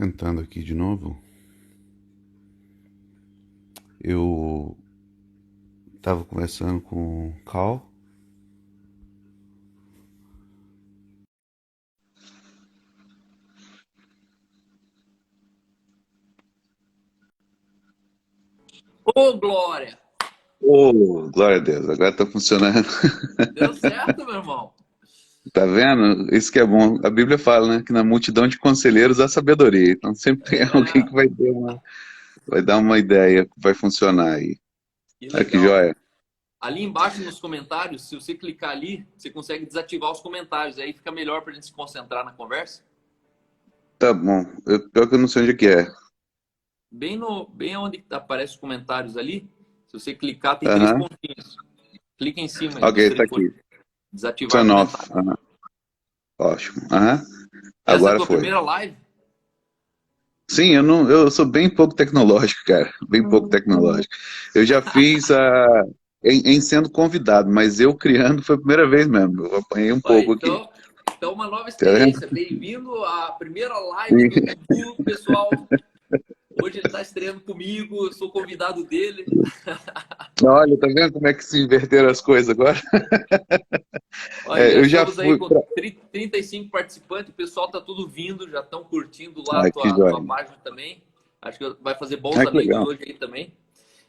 Tentando aqui de novo. Eu tava conversando com o Carl. Ô, Glória! Oh, glória a Deus, agora tá funcionando. Deu certo, meu irmão? Tá vendo? Isso que é bom. A Bíblia fala, né, que na multidão de conselheiros há sabedoria. Então sempre tem alguém É, que vai dar uma ideia que vai funcionar aí. que Olha que legal. joia. Ali embaixo nos comentários, se você clicar ali, você consegue desativar os comentários. Aí fica melhor pra gente se concentrar na conversa. Tá bom. Pior que eu não sei onde é que é. Bem onde aparece os comentários ali, se você clicar, tem três Aham. pontinhos. Clica em cima aí Ok, dos tá três aqui. pontinhos. Desativar Turn off. comentário. Aham. Ótimo. Aham. Essa é a Agora tua foi. primeira live? Sim, eu sou bem pouco tecnológico, cara. Bem pouco tecnológico. Eu já fiz em sendo convidado, mas eu criando foi a primeira vez mesmo. Eu apanhei um Olha, pouco aqui. então uma nova Tá vendo? experiência. Bem-vindo à primeira live do Dudu, pessoal. Hoje ele está estreando comigo, eu sou convidado dele. Olha, tá vendo como é que se inverteram as coisas agora? Olha, É, já eu já estamos aí fui com pra... 35 participantes, o pessoal tá tudo vindo, já estão curtindo lá a Ai, que tua joia. página também. Acho que vai fazer bons Ai, que amigos legal. hoje aí também.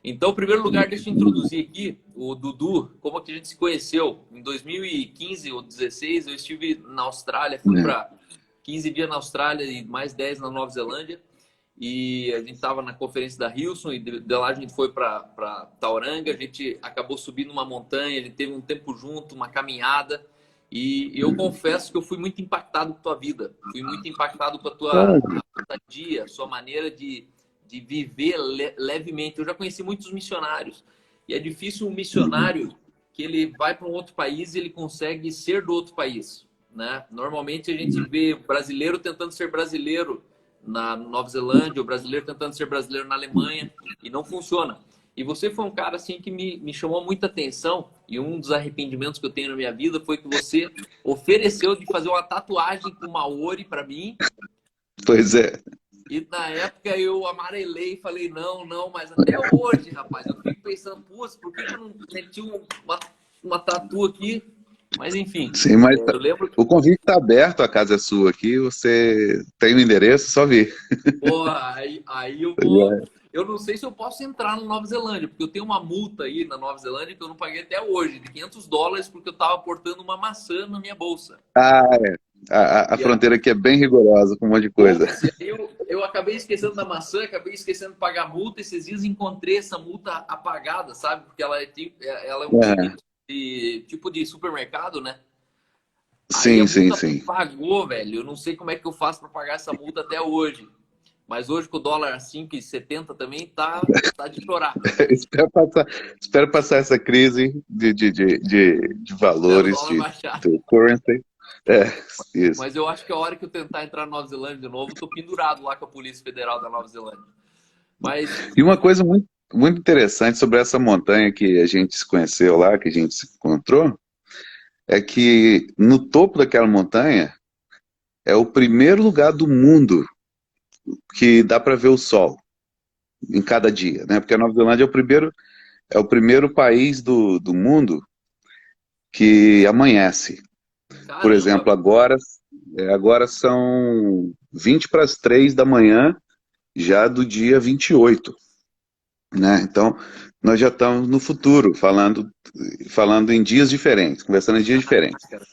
Então, em primeiro lugar, deixa eu introduzir aqui o Dudu, como é que a gente se conheceu. Em 2015 ou 2016, eu estive na Austrália, fui É. para 15 dias na Austrália e mais 10 na Nova Zelândia. E a gente estava na conferência da Hilson e de lá a gente foi para Tauranga. A gente acabou subindo uma montanha, ele teve um tempo junto, uma caminhada. E eu confesso que eu fui muito impactado com a tua vida, fui muito impactado com a tua Olha, ousadia, sua maneira de viver levemente. Eu já conheci muitos missionários e é difícil um missionário que ele vai para um outro país e ele consegue ser do outro país, né? Normalmente a gente vê brasileiro tentando ser brasileiro na Nova Zelândia, o brasileiro tentando ser brasileiro na Alemanha, e não funciona. E você foi um cara assim que me chamou muita atenção, e um dos arrependimentos que eu tenho na minha vida foi que você ofereceu de fazer uma tatuagem com Maori para mim, pois é. e na época eu amarelei e falei, não, não, mas até hoje, rapaz, eu fico pensando, putz, por que eu não meti uma tatu aqui? Mas enfim, Sim, mas eu lembro. o convite está aberto, a casa é sua aqui, você tem o endereço, só vir. Porra, aí eu vou. Eu não sei se eu posso entrar na Nova Zelândia, porque eu tenho uma multa aí na Nova Zelândia que eu não paguei até hoje, de US$ 500, porque eu tava portando uma maçã na minha bolsa. Ah, é. A E aí, fronteira aqui é bem rigorosa com um monte de coisa. putz, e aí eu acabei esquecendo da maçã, acabei esquecendo de pagar a multa. Esses dias encontrei essa multa apagada, sabe? Porque ela é um É. tipo de supermercado, né? Aí a Sim, sim, multa sim. pagou, velho. Eu não sei como é que eu faço para pagar essa multa até hoje. Mas hoje com o dólar a 5,70 também tá de chorar. Espero passar, espero passar essa crise de Espero o valores, dólar baixar. de currency. É, isso. Mas eu acho que a hora que eu tentar entrar na Nova Zelândia de novo, eu tô pendurado lá com a Polícia Federal da Nova Zelândia. Mas, E uma coisa muito interessante sobre essa montanha que a gente se conheceu lá, que a gente se encontrou, é que no topo daquela montanha é o primeiro lugar do mundo que dá para ver o sol em cada dia, né? Porque a Nova Zelândia é o primeiro país do mundo que amanhece. Por exemplo, caramba, agora são 20 para as 3 da manhã, já do dia 28, né? Então, nós já estamos no futuro, falando em dias diferentes, conversando em dias diferentes. cara.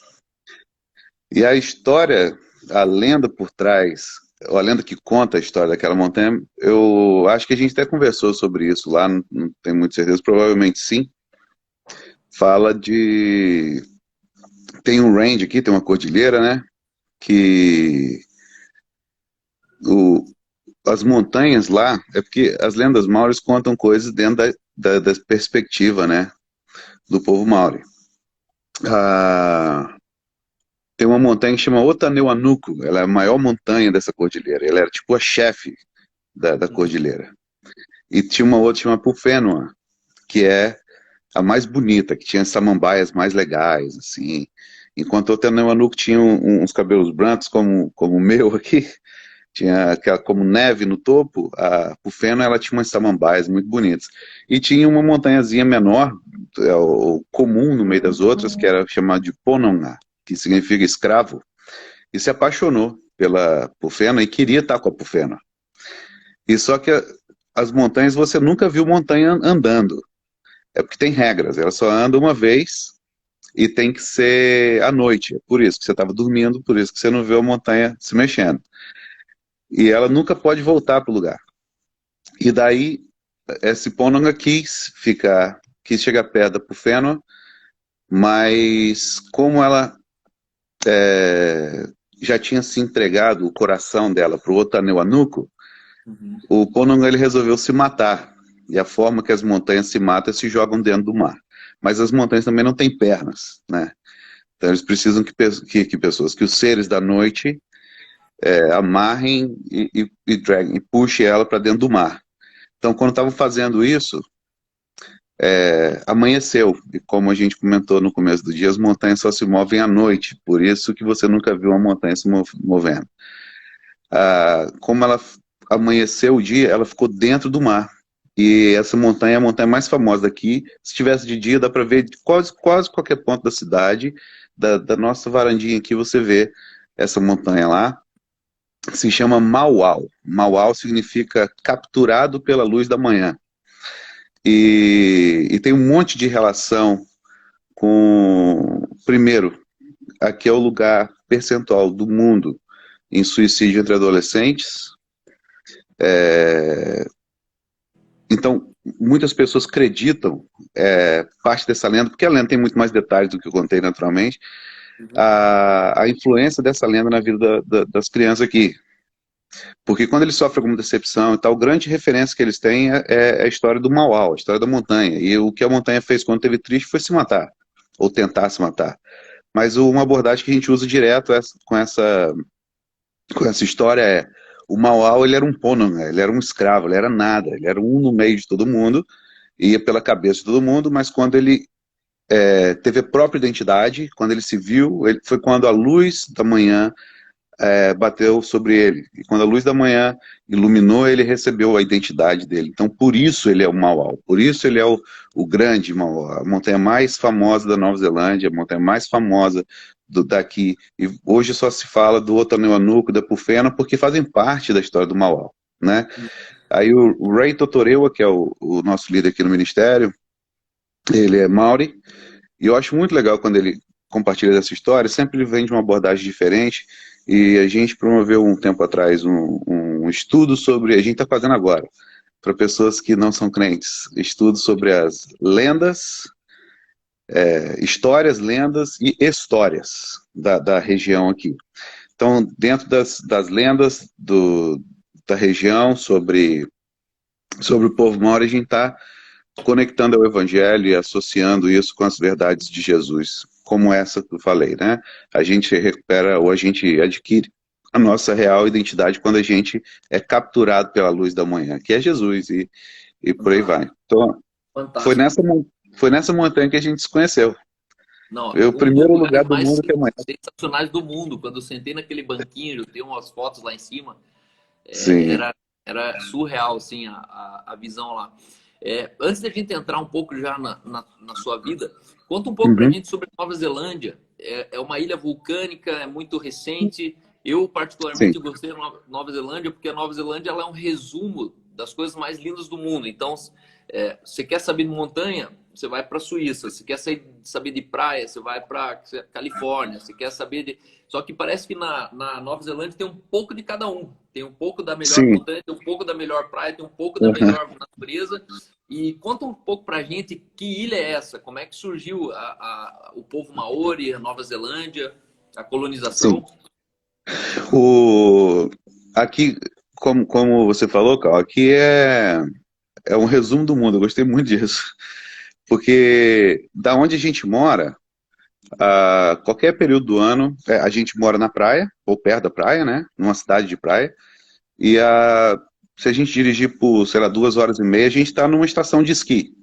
E a história, a lenda por trás, a lenda que conta a história daquela montanha, eu acho que a gente até conversou sobre isso lá, não tenho muita certeza, provavelmente sim. Fala de. Tem um range aqui, tem uma cordilheira, né? Que o, as montanhas lá, é porque as lendas maoris contam coisas dentro da perspectiva, né? Do povo maori. Ah, tem uma montanha que chama Otanewanuku, ela é a maior montanha dessa cordilheira, ela era tipo a chefe da Uhum. cordilheira. E tinha uma outra chamada Pufenua, que é a mais bonita, que tinha samambaias mais legais, assim. Enquanto o Otanewanuku tinha uns cabelos brancos, como o meu aqui, tinha aquela como neve no topo. A Pufeno, ela tinha umas samambaias muito bonitas. E tinha uma montanhazinha menor, o comum no meio das outras, que era chamada de Pononga, que significa escravo, e se apaixonou pela Pufeno e queria estar com a Pufeno. E só que as montanhas, você nunca viu montanha andando. É porque tem regras, ela só anda uma vez e tem que ser à noite. É por isso que você estava dormindo, por isso que você não vê a montanha se mexendo. E ela nunca pode voltar para o lugar. E daí, esse Pononga quis chegar perto da Pufeno, mas como ela já tinha se entregado o coração dela para o Otanewanuco, o Pononga ele resolveu se matar. E a forma que as montanhas se matam é se jogam dentro do mar. Mas as montanhas também não têm pernas, né? Então eles precisam que os seres da noite amarrem e puxem ela para dentro do mar. Então quando estavam fazendo isso, amanheceu. E como a gente comentou no começo do dia, as montanhas só se movem à noite. Por isso que você nunca viu uma montanha se movendo. Como ela amanheceu o dia, ela ficou dentro do mar. E essa montanha é a montanha mais famosa daqui. Se tivesse de dia, dá para ver de quase qualquer ponto da cidade. Da nossa varandinha aqui, você vê essa montanha lá. Se chama Mauau. Mauau significa capturado pela luz da manhã. E tem um monte de relação com... Primeiro, aqui é o lugar percentual do mundo em suicídio entre adolescentes. Então, muitas pessoas acreditam parte dessa lenda, porque a lenda tem muito mais detalhes do que eu contei naturalmente, a influência dessa lenda na vida das crianças aqui. Porque quando eles sofrem alguma decepção e tal, a grande referência que eles têm é a história do Mauau, a história da montanha. E o que a montanha fez quando teve triste foi se matar, ou tentar se matar. Mas uma abordagem que a gente usa direto com essa história o Mauau, ele era um Pononga, ele era um escravo, ele era nada, ele era um no meio de todo mundo, ia pela cabeça de todo mundo, mas quando ele teve a própria identidade, quando ele se viu, foi quando a luz da manhã bateu sobre ele. E quando a luz da manhã iluminou, ele recebeu a identidade dele. Então, por isso ele é o Mauau, por isso ele é o grande Mauau, a montanha mais famosa da Nova Zelândia, a montanha mais famosa daqui. E hoje só se fala do Otanewanuco, da Pufena, porque fazem parte da história do Mauau, né? Aí o Ray Totorewa, que é o nosso líder aqui no Ministério, ele é Maori, e eu acho muito legal quando ele compartilha dessa história, sempre ele vem de uma abordagem diferente. E a gente promoveu um tempo atrás um estudo sobre, a gente está fazendo agora, para pessoas que não são crentes, estudo sobre as lendas, histórias, lendas e histórias da região aqui. Então, dentro das lendas da região sobre o povo maori, a gente está conectando ao Evangelho e associando isso com as verdades de Jesus, como essa que eu falei, né? A gente recupera ou a gente adquire a nossa real identidade quando a gente é capturado pela luz da manhã, que é Jesus, e por aí vai. Então, foi nessa montanha que a gente se conheceu. Não, Foi o primeiro lugar do mais mundo que amanhã. sensacionais do mundo. Quando eu sentei naquele banquinho, eu tenho umas fotos lá em cima, Sim. era surreal, assim, a visão lá. Antes da gente entrar um pouco já na sua vida, conta um pouco pra gente sobre Nova Zelândia. É uma ilha vulcânica, é muito recente. Eu, particularmente, gostei da Nova Zelândia, porque a Nova Zelândia ela é um resumo das coisas mais lindas do mundo. Então, você quer saber de montanha, você vai para a Suíça. Você quer saber de praia, você vai para Califórnia. Você quer saber de... Só que parece que na Nova Zelândia tem um pouco de cada um. Tem um pouco da melhor montanha, tem um pouco da melhor praia, tem um pouco da melhor natureza. E conta um pouco pra gente que ilha é essa? Como é que surgiu o povo Maori, a Nova Zelândia, a colonização? Aqui, como você falou, Carl, aqui é um resumo do mundo. Eu gostei muito disso. Porque da onde a gente mora, qualquer período do ano, a gente mora na praia, ou perto da praia, né? Numa cidade de praia. E se a gente dirigir por, sei lá, 2 horas e meia, a gente está numa estação de esqui.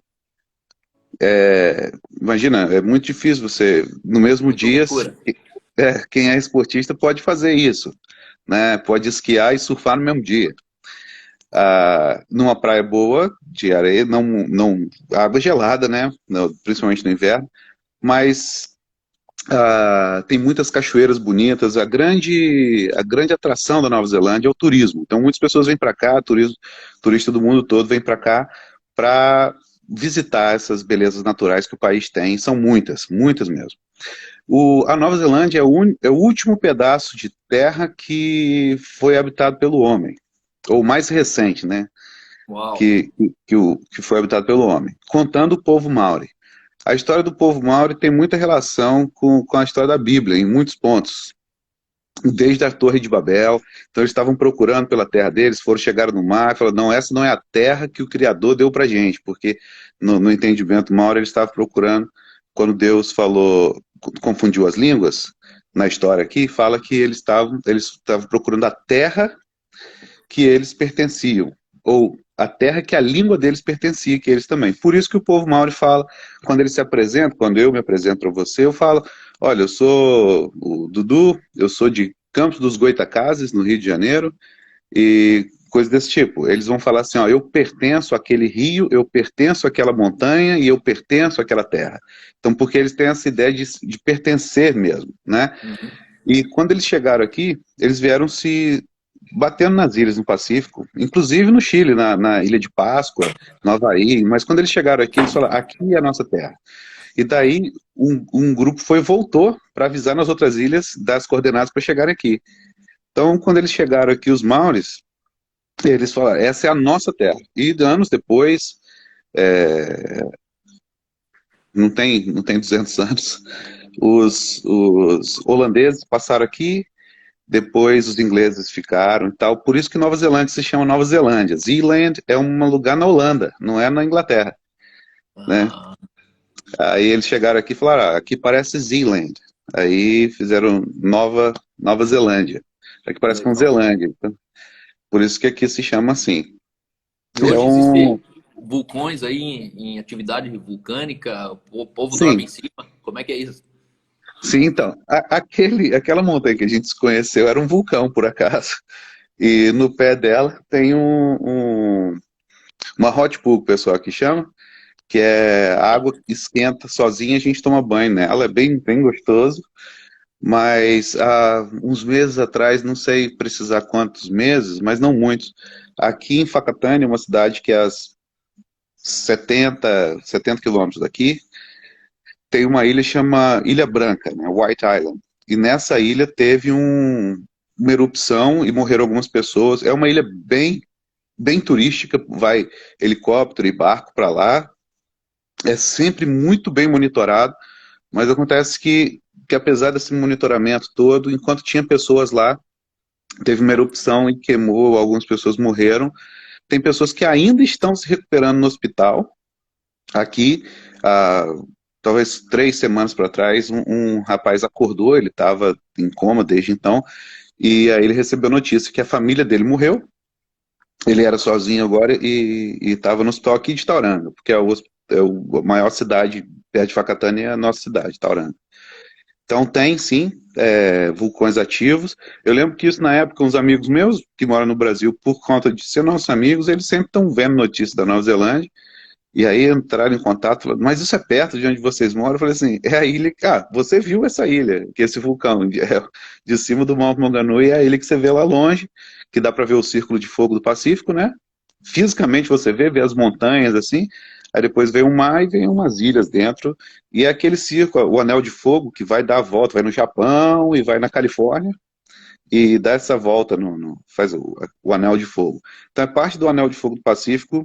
Imagina, é muito difícil você, no mesmo dia, quem é esportista pode fazer isso. né? Pode esquiar e surfar no mesmo dia. Numa praia boa, de areia, não, água gelada, né? Principalmente no inverno, mas tem muitas cachoeiras bonitas. A grande atração da Nova Zelândia é o turismo. Então, muitas pessoas vêm para cá, turista do mundo todo vem para cá para visitar essas belezas naturais que o país tem. São muitas, muitas mesmo. A Nova Zelândia é o último pedaço de terra que foi habitado pelo homem, ou o mais recente, né? Uau! Que foi habitado pelo homem, contando o povo Maori. A história do povo Maori tem muita relação com a história da Bíblia, em muitos pontos. Desde a Torre de Babel, então eles estavam procurando pela terra deles, chegaram no mar, falaram, não, essa não é a terra que o Criador deu pra gente, porque no entendimento Maori eles estavam procurando, quando Deus falou, confundiu as línguas, na história aqui, fala que eles estavam procurando a terra que eles pertenciam, ou a terra que a língua deles pertencia, que eles também. Por isso que o povo Maori fala, quando ele se apresenta, quando eu me apresento para você, eu falo, olha, eu sou o Dudu, eu sou de Campos dos Goitacazes, no Rio de Janeiro, e coisas desse tipo. Eles vão falar assim, ó, eu pertenço àquele rio, eu pertenço àquela montanha e eu pertenço àquela terra. Então, porque eles têm essa ideia de pertencer mesmo, né? Uhum. E quando eles chegaram aqui, eles vieram se batendo nas ilhas no Pacífico, inclusive no Chile, na Ilha de Páscoa, no Havaí, mas quando eles chegaram aqui, eles falaram, aqui é a nossa terra. E daí um grupo voltou para avisar nas outras ilhas das coordenadas para chegarem aqui. Então, quando eles chegaram aqui, os Maoris, eles falaram, essa é a nossa terra. E anos depois, é, não tem 200 anos, os holandeses passaram aqui, depois os ingleses ficaram e tal. Por isso que Nova Zelândia se chama Nova Zelândia. Zealand é um lugar na Holanda, não é na Inglaterra, né? Ah, Aí eles chegaram aqui e falaram, aqui parece Zealand. Aí fizeram Nova Zelândia. Aqui que parece com legal. Zelândia. Então, por isso que aqui se chama assim. E É hoje um... existem vulcões aí em atividade vulcânica, o povo dorme em Sim, cima. Como é que é isso? sim, então. Aquela montanha que a gente se conheceu era um vulcão, por acaso. E no pé dela tem uma hot pool, o pessoal que chama, que é a água que esquenta sozinha, a gente toma banho nela, é bem, bem gostoso, mas há uns meses atrás, não sei precisar quantos meses, mas não muitos, aqui em Whakatane, uma cidade que é a 70 quilômetros daqui, tem uma ilha que chama Ilha Branca, né, White Island, e nessa ilha teve uma erupção e morreram algumas pessoas, é uma ilha bem, bem turística, vai helicóptero e barco para lá, é sempre muito bem monitorado, mas acontece que apesar desse monitoramento todo, enquanto tinha pessoas lá, teve uma erupção e queimou, algumas pessoas morreram. Tem pessoas que ainda estão se recuperando no hospital. Aqui, ah, talvez 3 semanas para trás, um rapaz acordou, ele estava em coma desde então, e aí ele recebeu notícia que a família dele morreu. Ele era sozinho agora e estava no hospital aqui de Tauranga, porque a maior cidade perto de Whakatane é a nossa cidade, Tauranga. Então tem sim vulcões ativos. Eu lembro que isso na época, uns amigos meus que moram no Brasil, por conta de ser nossos amigos, eles sempre estão vendo notícias da Nova Zelândia, e aí entraram em contato, falaram, mas isso é perto de onde vocês moram? Eu falei assim, é a ilha, você viu essa ilha, que esse vulcão, de cima do Mount Maunganui, é a ilha que você vê lá longe, que dá para ver o Círculo de Fogo do Pacífico, né? Fisicamente você vê as montanhas assim, aí depois vem o mar e vem umas ilhas dentro, e é aquele círculo, o Anel de Fogo, que vai dar a volta, vai no Japão e vai na Califórnia, e dá essa volta, faz o Anel de Fogo. Então é parte do Anel de Fogo do Pacífico,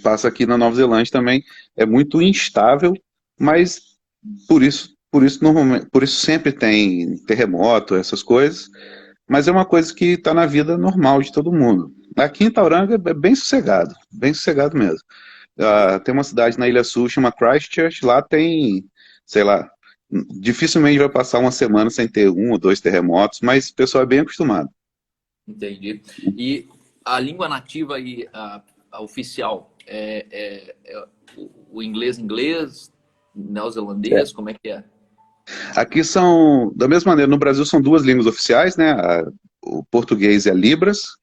passa aqui na Nova Zelândia também, é muito instável, mas por isso sempre tem terremoto, essas coisas, mas é uma coisa que está na vida normal de todo mundo. Aqui em Tauranga é bem sossegado mesmo. Tem uma cidade na Ilha Sul, chama Christchurch, lá tem, sei lá, dificilmente vai passar uma semana sem ter um ou dois terremotos, mas o pessoal é bem acostumado. Entendi. E a língua nativa e a oficial o inglês, neozelandês, como é que é? Aqui são, da mesma maneira, no Brasil são duas línguas oficiais, né? o português é Libras,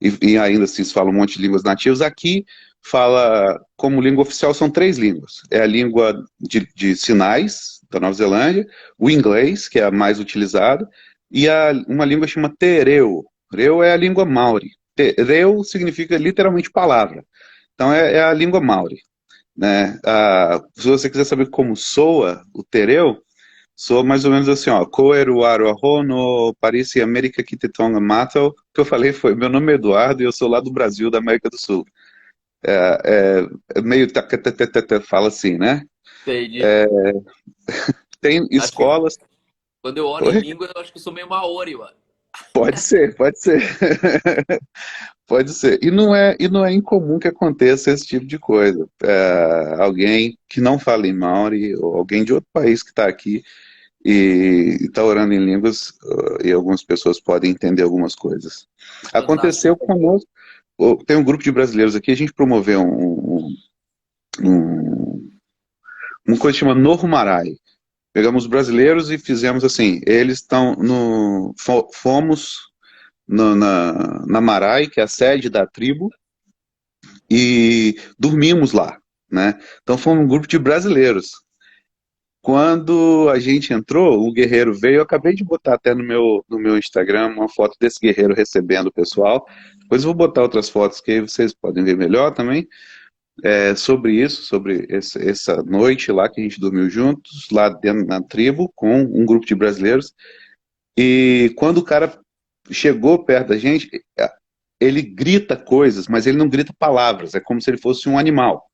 e ainda assim se fala um monte de línguas nativas. Aqui fala, como língua oficial, são 3 línguas. É a língua de sinais da Nova Zelândia, o inglês, que é a mais utilizada, e uma língua chama Tereu. Tereu é a língua Maori. Tereu significa literalmente palavra. Então é a língua Maori, né? Se você quiser saber como soa o Tereu, soa mais ou menos assim, ó. Koeru Aroho no Parisi América Kitetonga Mato. O que eu falei foi, meu nome é Eduardo e eu sou lá do Brasil, da América do Sul. É meio fala assim, né? Entendi. Tem Acho que escolas. quando eu oro em Oi? língua, eu acho que eu sou meio maori, mano. Pode ser, pode ser. Pode ser. E não é incomum que aconteça esse tipo de coisa. Alguém que não fala em Maori, ou alguém de outro país que está aqui e está orando em línguas, e algumas pessoas podem entender algumas coisas. Fantástico. Aconteceu conosco. Tem um grupo de brasileiros aqui, a gente promoveu um, uma coisa que chama Novo Marai. Pegamos brasileiros e fizemos assim, eles estão no. Fomos na Marai, que é a sede da tribo, e dormimos lá, né? Então foi um grupo de brasileiros. Quando a gente entrou, o guerreiro veio, eu acabei de botar até no meu Instagram uma foto desse guerreiro recebendo o pessoal. Depois eu vou botar outras fotos que aí vocês podem ver melhor também, sobre isso, sobre essa noite lá que a gente dormiu juntos, lá dentro na tribo, com um grupo de brasileiros. E quando o cara chegou perto da gente, ele grita coisas, mas ele não grita palavras, é como se ele fosse um animal.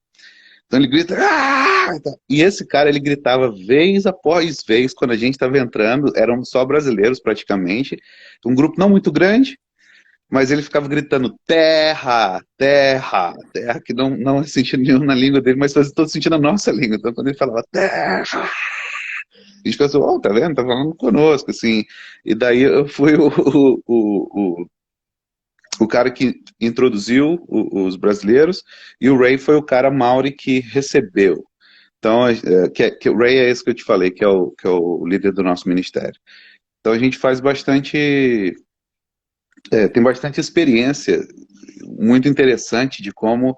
Então ele grita, "Ah!" E esse cara, ele gritava vez após vez, quando a gente estava entrando, eram só brasileiros praticamente, um grupo não muito grande, mas ele ficava gritando terra, terra, terra, que não é sentido nenhum na língua dele, mas fazia todo sentido na nossa língua. Então quando ele falava terra, a gente pensou, oh, tá vendo, tá falando conosco, assim. E daí eu fui o cara que introduziu os brasileiros, e o Ray foi o cara Maori que recebeu. Então, que o Ray é esse que eu te falei, que é o líder do nosso ministério. Então a gente faz bastante, tem bastante experiência muito interessante de como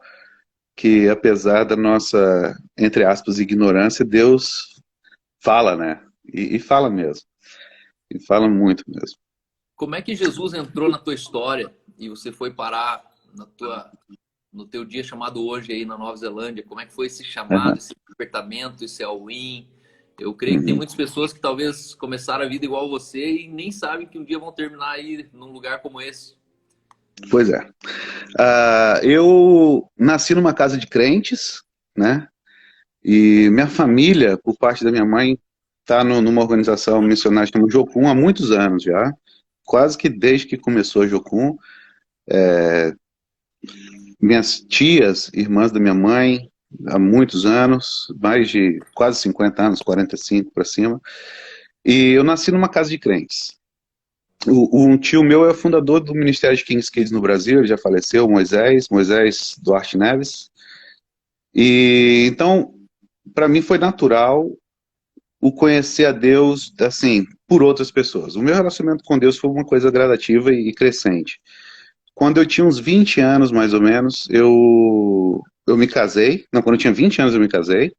que, apesar da nossa, entre aspas, ignorância, Deus fala, né? E fala mesmo. E fala muito mesmo. Como é que Jesus entrou na tua história e você foi parar no teu dia chamado hoje aí na Nova Zelândia? Como é que foi esse chamado, Uhum, esse despertamento, esse all-in? Eu creio que tem uhum. muitas pessoas que talvez começaram a vida igual você e nem sabem que um dia vão terminar aí num lugar como esse. Pois é. Eu nasci numa casa de crentes, né? E minha família, por parte da minha mãe, está numa organização missionária chamada Jocum há muitos anos já, quase que desde que começou a Jocum. Minhas tias, irmãs da minha mãe, há muitos anos, mais de quase 50 anos, 45 para cima. E eu nasci numa casa de crentes. Um tio meu é fundador do Ministério de King's Kids no Brasil, ele já faleceu, Moisés Duarte Neves. E então, para mim foi natural o conhecer a Deus, assim, por outras pessoas. O meu relacionamento com Deus foi uma coisa gradativa e crescente. Quando eu tinha uns 20 anos, mais ou menos, eu me casei. Não, quando eu tinha 20 anos eu me casei.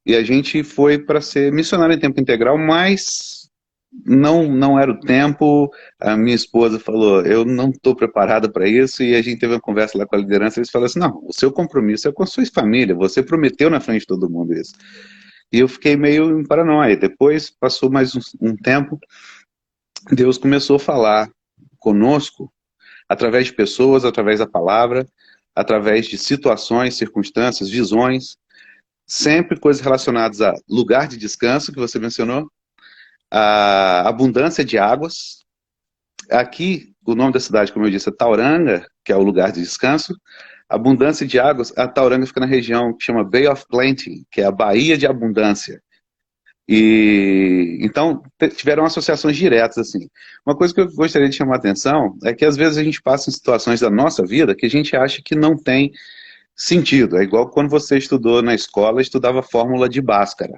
E a gente foi para ser missionário em tempo integral, mas não era o tempo. A minha esposa falou, eu não estou preparada para isso. E a gente teve uma conversa lá com a liderança. Eles falaram assim, não, o seu compromisso é com a sua família. Você prometeu na frente de todo mundo isso. E eu fiquei meio em paranoia. Depois, passou mais um tempo, Deus começou a falar conosco através de pessoas, através da palavra, através de situações, circunstâncias, visões, sempre coisas relacionadas a lugar de descanso, que você mencionou, a abundância de águas. Aqui, o nome da cidade, como eu disse, é Tauranga, que é o lugar de descanso. Abundância de águas, a Tauranga fica na região que chama Bay of Plenty, que é a Baía de Abundância. E então tiveram associações diretas assim. Uma coisa que eu gostaria de chamar a atenção é que às vezes a gente passa em situações da nossa vida que a gente acha que não tem sentido. É igual quando você estudou na escola, estudava fórmula de Bhaskara.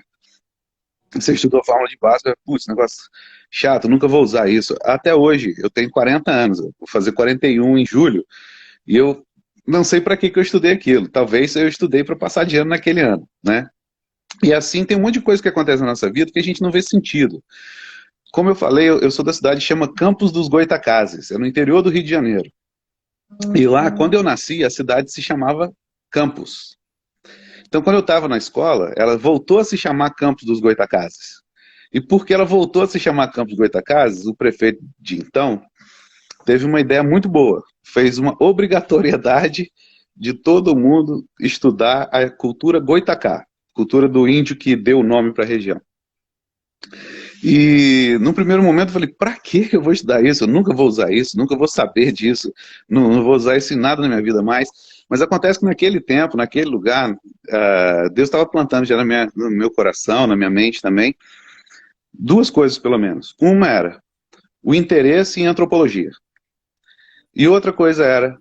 Você estudou fórmula de Bhaskara, putz, negócio chato, nunca vou usar isso. Até hoje, eu tenho 40 anos, eu vou fazer 41 em julho, e eu não sei para que eu estudei aquilo. Talvez eu estudei para passar de ano naquele ano, né? E assim tem um monte de coisa que acontece na nossa vida que a gente não vê sentido. Como eu falei, eu sou da cidade que chama Campos dos Goytacazes, é no interior do Rio de Janeiro. E lá, quando eu nasci, a cidade se chamava Campos. Então, quando eu estava na escola, ela voltou a se chamar Campos dos Goytacazes. E porque ela voltou a se chamar Campos dos Goytacazes, o prefeito de então teve uma ideia muito boa. Fez uma obrigatoriedade de todo mundo estudar a cultura Goitacá, cultura do índio que deu o nome para a região. E no primeiro momento eu falei, para que eu vou estudar isso? Eu nunca vou usar isso, nunca vou saber disso, não vou usar isso em nada na minha vida mais. Mas acontece que naquele tempo, naquele lugar, Deus estava plantando já no meu coração, na minha mente também, duas coisas pelo menos. Uma era o interesse em antropologia. E outra coisa era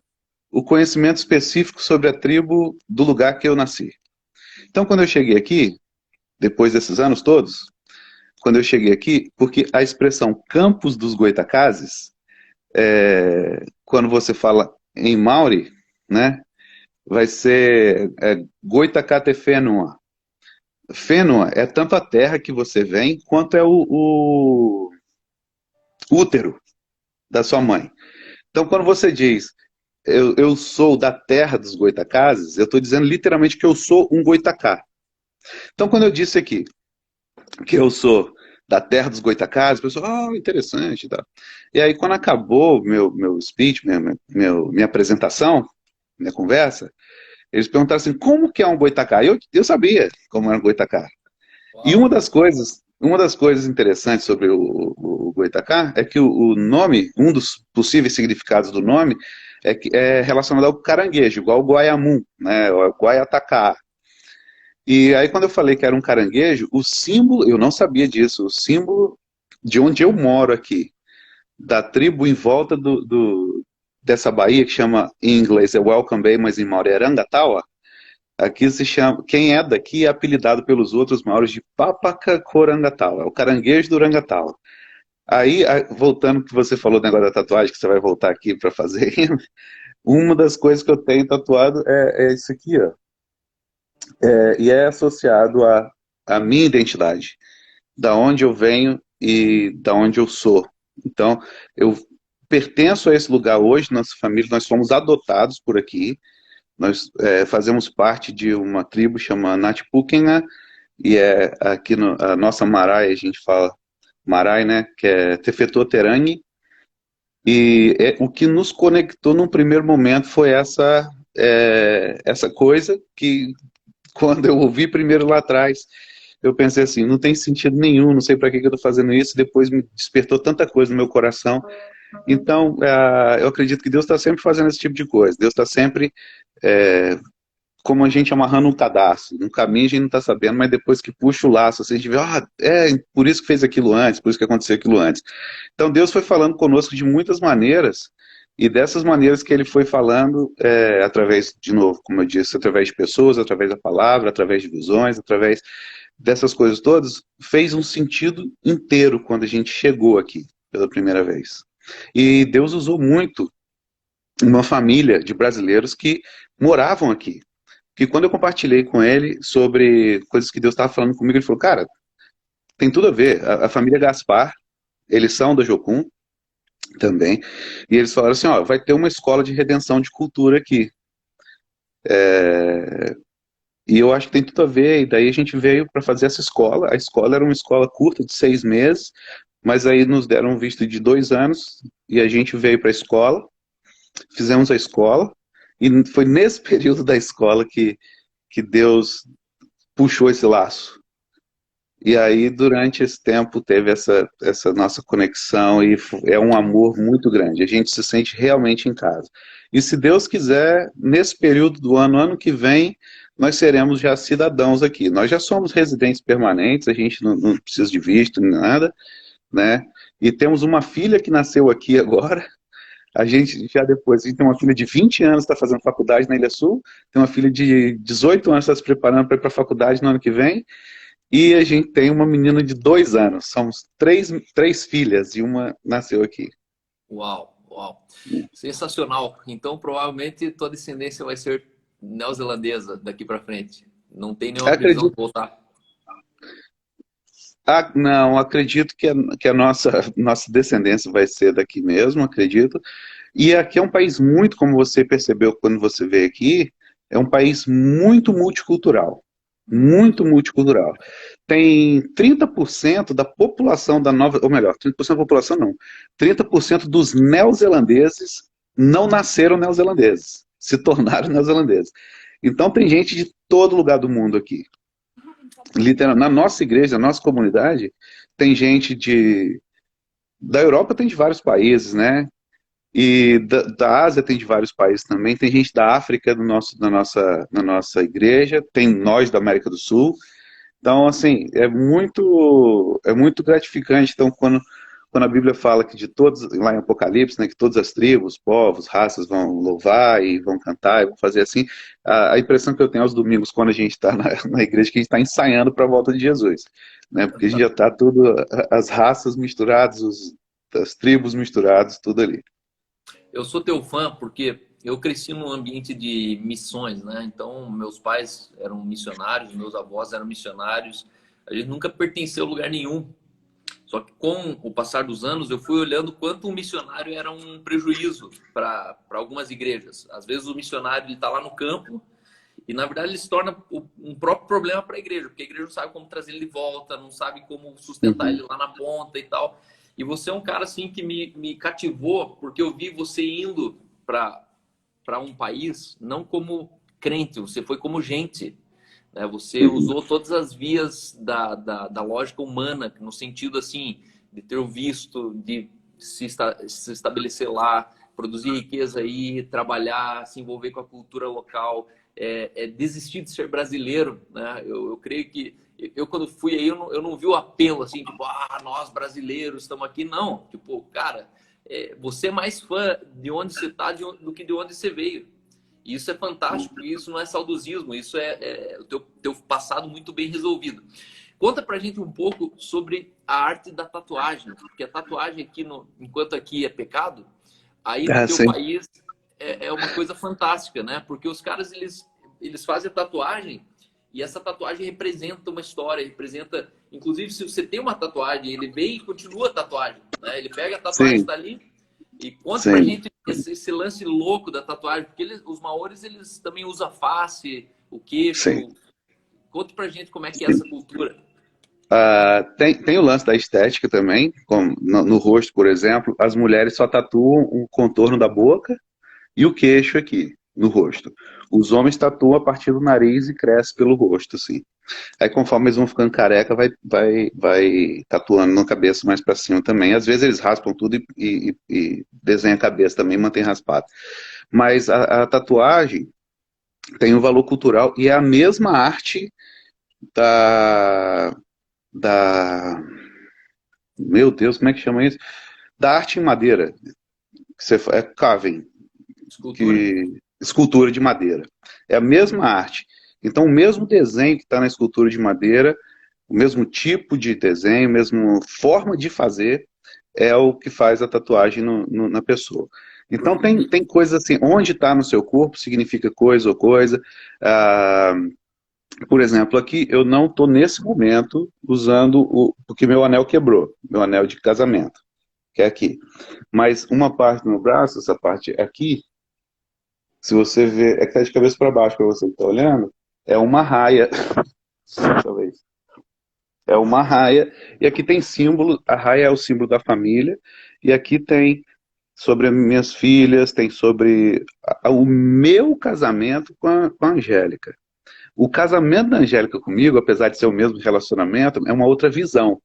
o conhecimento específico sobre a tribo do lugar que eu nasci. Então quando eu cheguei aqui, depois desses anos todos, quando eu cheguei aqui, porque a expressão Campos dos Goitacazes, quando você fala em Maori, né, vai ser Goitacatefenua. Fênua é tanto a terra que você vem, quanto é o útero da sua mãe. Então, quando você diz, eu sou da terra dos Goitacazes, eu estou dizendo literalmente que eu sou um Goitacá. Então, quando eu disse aqui que eu sou da terra dos Goitacazes, o pessoal, interessante. Tá. E aí, quando acabou meu speech, minha apresentação, minha conversa, eles perguntaram assim, como que é um Goitacá? Eu sabia como era um Goitacá. E uma das coisas interessantes sobre o Goitacá é que o nome, um dos possíveis significados do nome, é relacionado ao caranguejo, igual o Guaiamum, né, o Guaiatacá. E aí quando eu falei que era um caranguejo, o símbolo, eu não sabia disso, o símbolo de onde eu moro aqui, da tribo em volta dessa baía, que chama, em inglês é Welcome Bay, mas em Maori é Rangatawa, aqui se chama, quem é daqui é apelidado pelos outros maoris de Papacacorangatawa, é o caranguejo do Rangatawa. Aí, voltando que você falou do negócio da tatuagem, que você vai voltar aqui para fazer, uma das coisas que eu tenho tatuado é isso aqui, ó. E é associado à minha identidade, da onde eu venho e da onde eu sou. Então, eu pertenço a esse lugar hoje, nossa família, nós fomos adotados por aqui, nós fazemos parte de uma tribo chamada Natipukena, e aqui a nossa Marai, a gente fala Marai, né, que é Tefetoterangi, e o que nos conectou num primeiro momento foi essa coisa que, quando eu ouvi primeiro lá atrás, eu pensei assim, não tem sentido nenhum, não sei para que eu estou fazendo isso, depois me despertou tanta coisa no meu coração. Então, eu acredito que Deus está sempre fazendo esse tipo de coisa, Deus está sempre, como a gente amarrando um cadastro, no caminho a gente não está sabendo, mas depois que puxa o laço, assim, a gente vê, por isso que fez aquilo antes, por isso que aconteceu aquilo antes. Então Deus foi falando conosco de muitas maneiras, e dessas maneiras que ele foi falando, através, de novo, como eu disse, através de pessoas, através da palavra, através de visões, através dessas coisas todas, fez um sentido inteiro quando a gente chegou aqui, pela primeira vez. E Deus usou muito uma família de brasileiros que moravam aqui. Que quando eu compartilhei com ele sobre coisas que Deus estava falando comigo, ele falou, cara, tem tudo a ver. A família Gaspar, eles são da Jocum também, e eles falaram assim, ó, vai ter uma escola de redenção de cultura aqui. E eu acho que tem tudo a ver, e daí a gente veio para fazer essa escola. A escola era uma escola curta, de 6 meses, mas aí nos deram um visto de 2 anos, e a gente veio para a escola, fizemos a escola, e foi nesse período da escola que Deus puxou esse laço. E aí, durante esse tempo, teve essa nossa conexão e é um amor muito grande. A gente se sente realmente em casa. E se Deus quiser, nesse período do ano que vem, nós seremos já cidadãos aqui. Nós já somos residentes permanentes, a gente não precisa de visto nem nada, né? E temos uma filha que nasceu aqui agora. A gente tem uma filha de 20 anos que está fazendo faculdade na Ilha Sul, tem uma filha de 18 anos que está se preparando para ir para a faculdade no ano que vem, E a gente tem uma menina de 2 anos. Somos três filhas e uma nasceu aqui. Uau, uau. Sensacional. Então, provavelmente, tua descendência vai ser neozelandesa daqui para frente. Não tem nenhuma previsão de Acredito, voltar. não, acredito que a nossa descendência vai ser daqui mesmo, acredito. E aqui é um país muito, como você percebeu quando você veio aqui, é um país muito multicultural. Muito multicultural. Tem 30% da população da nova, ou melhor, 30% da população não, 30% dos neozelandeses não nasceram neozelandeses, se tornaram neozelandeses. Então tem gente de todo lugar do mundo aqui. Literalmente, na nossa igreja, na nossa comunidade, tem gente da Europa, tem de vários países, né? E da Ásia tem de vários países também. Tem gente da África na nossa igreja, tem nós da América do Sul. Então, assim, é muito gratificante. Então, quando a Bíblia fala que de todos, lá em Apocalipse, né, que todas as tribos, povos, raças vão louvar e vão cantar e vão fazer assim, a impressão que eu tenho aos domingos, quando a gente está na igreja, que a gente está ensaiando para a volta de Jesus, né, porque a gente já está tudo, as raças misturadas, as tribos misturadas, tudo ali. Eu sou teu fã porque eu cresci num ambiente de missões, né? Então, meus pais eram missionários, meus avós eram missionários. A gente nunca pertenceu a lugar nenhum. Só que com o passar dos anos, eu fui olhando quanto o missionário era um prejuízo para algumas igrejas. Às vezes o missionário está lá no campo e, na verdade, ele se torna um próprio problema para a igreja, porque a igreja não sabe como trazer ele de volta, não sabe como sustentar Uhum. ele lá na ponta e tal. E você é um cara assim que me cativou, porque eu vi você indo para um país não como crente, você foi como gente, né? Você Uhum. usou todas as vias da lógica humana, no sentido assim, de ter o visto, de se estabelecer lá, produzir riqueza aí, trabalhar, se envolver com a cultura local, desistir de ser brasileiro, né? Eu creio que eu quando fui aí, eu não vi o apelo assim, tipo, nós brasileiros estamos aqui, não. Tipo, cara, você é mais fã de onde você está do que de onde você veio. E isso é fantástico, isso não é saudosismo, isso é o teu passado muito bem resolvido. Conta pra gente um pouco sobre a arte da tatuagem, porque a tatuagem aqui, enquanto aqui é pecado, aí no Ah, teu sim. país é uma coisa fantástica, né? Porque os caras, eles fazem a tatuagem e essa tatuagem representa uma história, representa... Inclusive, se você tem uma tatuagem, ele vem e continua a tatuagem, né? Ele pega a tatuagem que Sim, está ali e conta pra sim. gente esse lance louco da tatuagem, porque os maores, eles também usam a face, o Sim. queixo. Conta pra gente como é que é essa cultura. Tem o lance da estética também, como no rosto, por exemplo, as mulheres só tatuam o contorno da boca e o queixo aqui, no rosto. Os homens tatuam a partir do nariz e cresce pelo rosto, assim. Aí conforme eles vão ficando careca, vai tatuando na cabeça mais pra cima também. Às vezes eles raspam tudo e desenham a cabeça também, mantém raspado. Mas a tatuagem tem um valor cultural e é a mesma arte da, da... Meu Deus, como é que chama isso? Da arte em madeira. É carving, Escultura. escultura de madeira. É a mesma arte. Então, o mesmo desenho que está na escultura de madeira, o mesmo tipo de desenho, a mesma forma de fazer, é o que faz a tatuagem na pessoa. Então, tem coisas assim, onde está no seu corpo significa coisa ou coisa. Ah, por exemplo, aqui eu não estou nesse momento usando porque meu anel quebrou, meu anel de casamento, que é aqui. Mas uma parte do meu braço, essa parte aqui, se você ver, é que tá de cabeça para baixo para você que está olhando, é uma raia, talvez. É uma raia, e aqui tem símbolo, a raia é o símbolo da família, e aqui tem sobre as minhas filhas, tem sobre o meu casamento com a Angélica. O casamento da Angélica comigo, apesar de ser o mesmo relacionamento, é uma outra visão.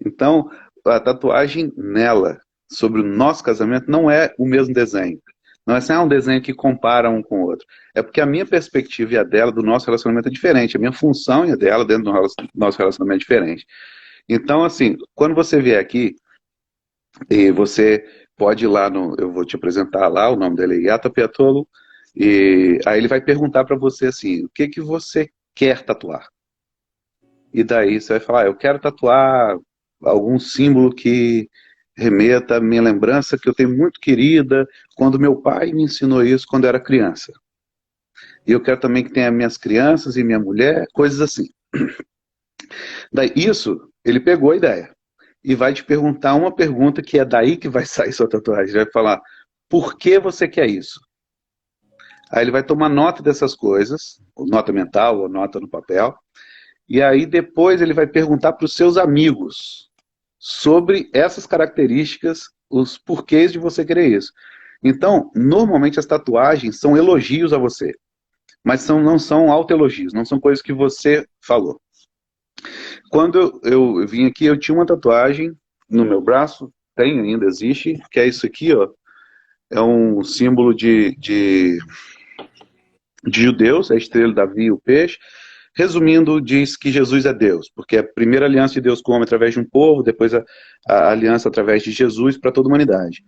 Então, a tatuagem nela, sobre o nosso casamento, não é o mesmo desenho. Não é assim, um desenho que compara um com o outro. É porque a minha perspectiva e a dela do nosso relacionamento é diferente. A minha função e a dela dentro do nosso relacionamento é diferente. Então, assim, quando você vier aqui, e você pode ir lá no. Eu vou te apresentar lá, o nome dele é Yata Piatolo, e aí ele vai perguntar para você assim: o que que você quer tatuar? e daí você vai falar, eu quero tatuar algum símbolo que remeta à minha lembrança que eu tenho muito querida, quando meu pai me ensinou isso quando eu era criança. E eu quero também que tenha minhas crianças e minha mulher, coisas assim. Daí, isso, ele pegou a ideia e vai te perguntar uma pergunta que é daí que vai sair sua tatuagem. Ele vai falar, por que você quer isso? Aí ele vai tomar nota dessas coisas, ou nota mental, ou nota no papel, e aí depois ele vai perguntar para os seus amigos sobre essas características, os porquês de você querer isso. Então, normalmente as tatuagens são elogios a você, mas não são autoelogios, não são coisas que você falou. Quando eu vim aqui, eu tinha uma tatuagem no meu braço, tem ainda, existe, que é isso aqui, ó. É um símbolo de judeus, a estrela, Davi e o peixe. Resumindo, diz que Jesus é Deus, porque é a primeira aliança de Deus com o homem através de um povo, depois a aliança através de Jesus para toda a humanidade.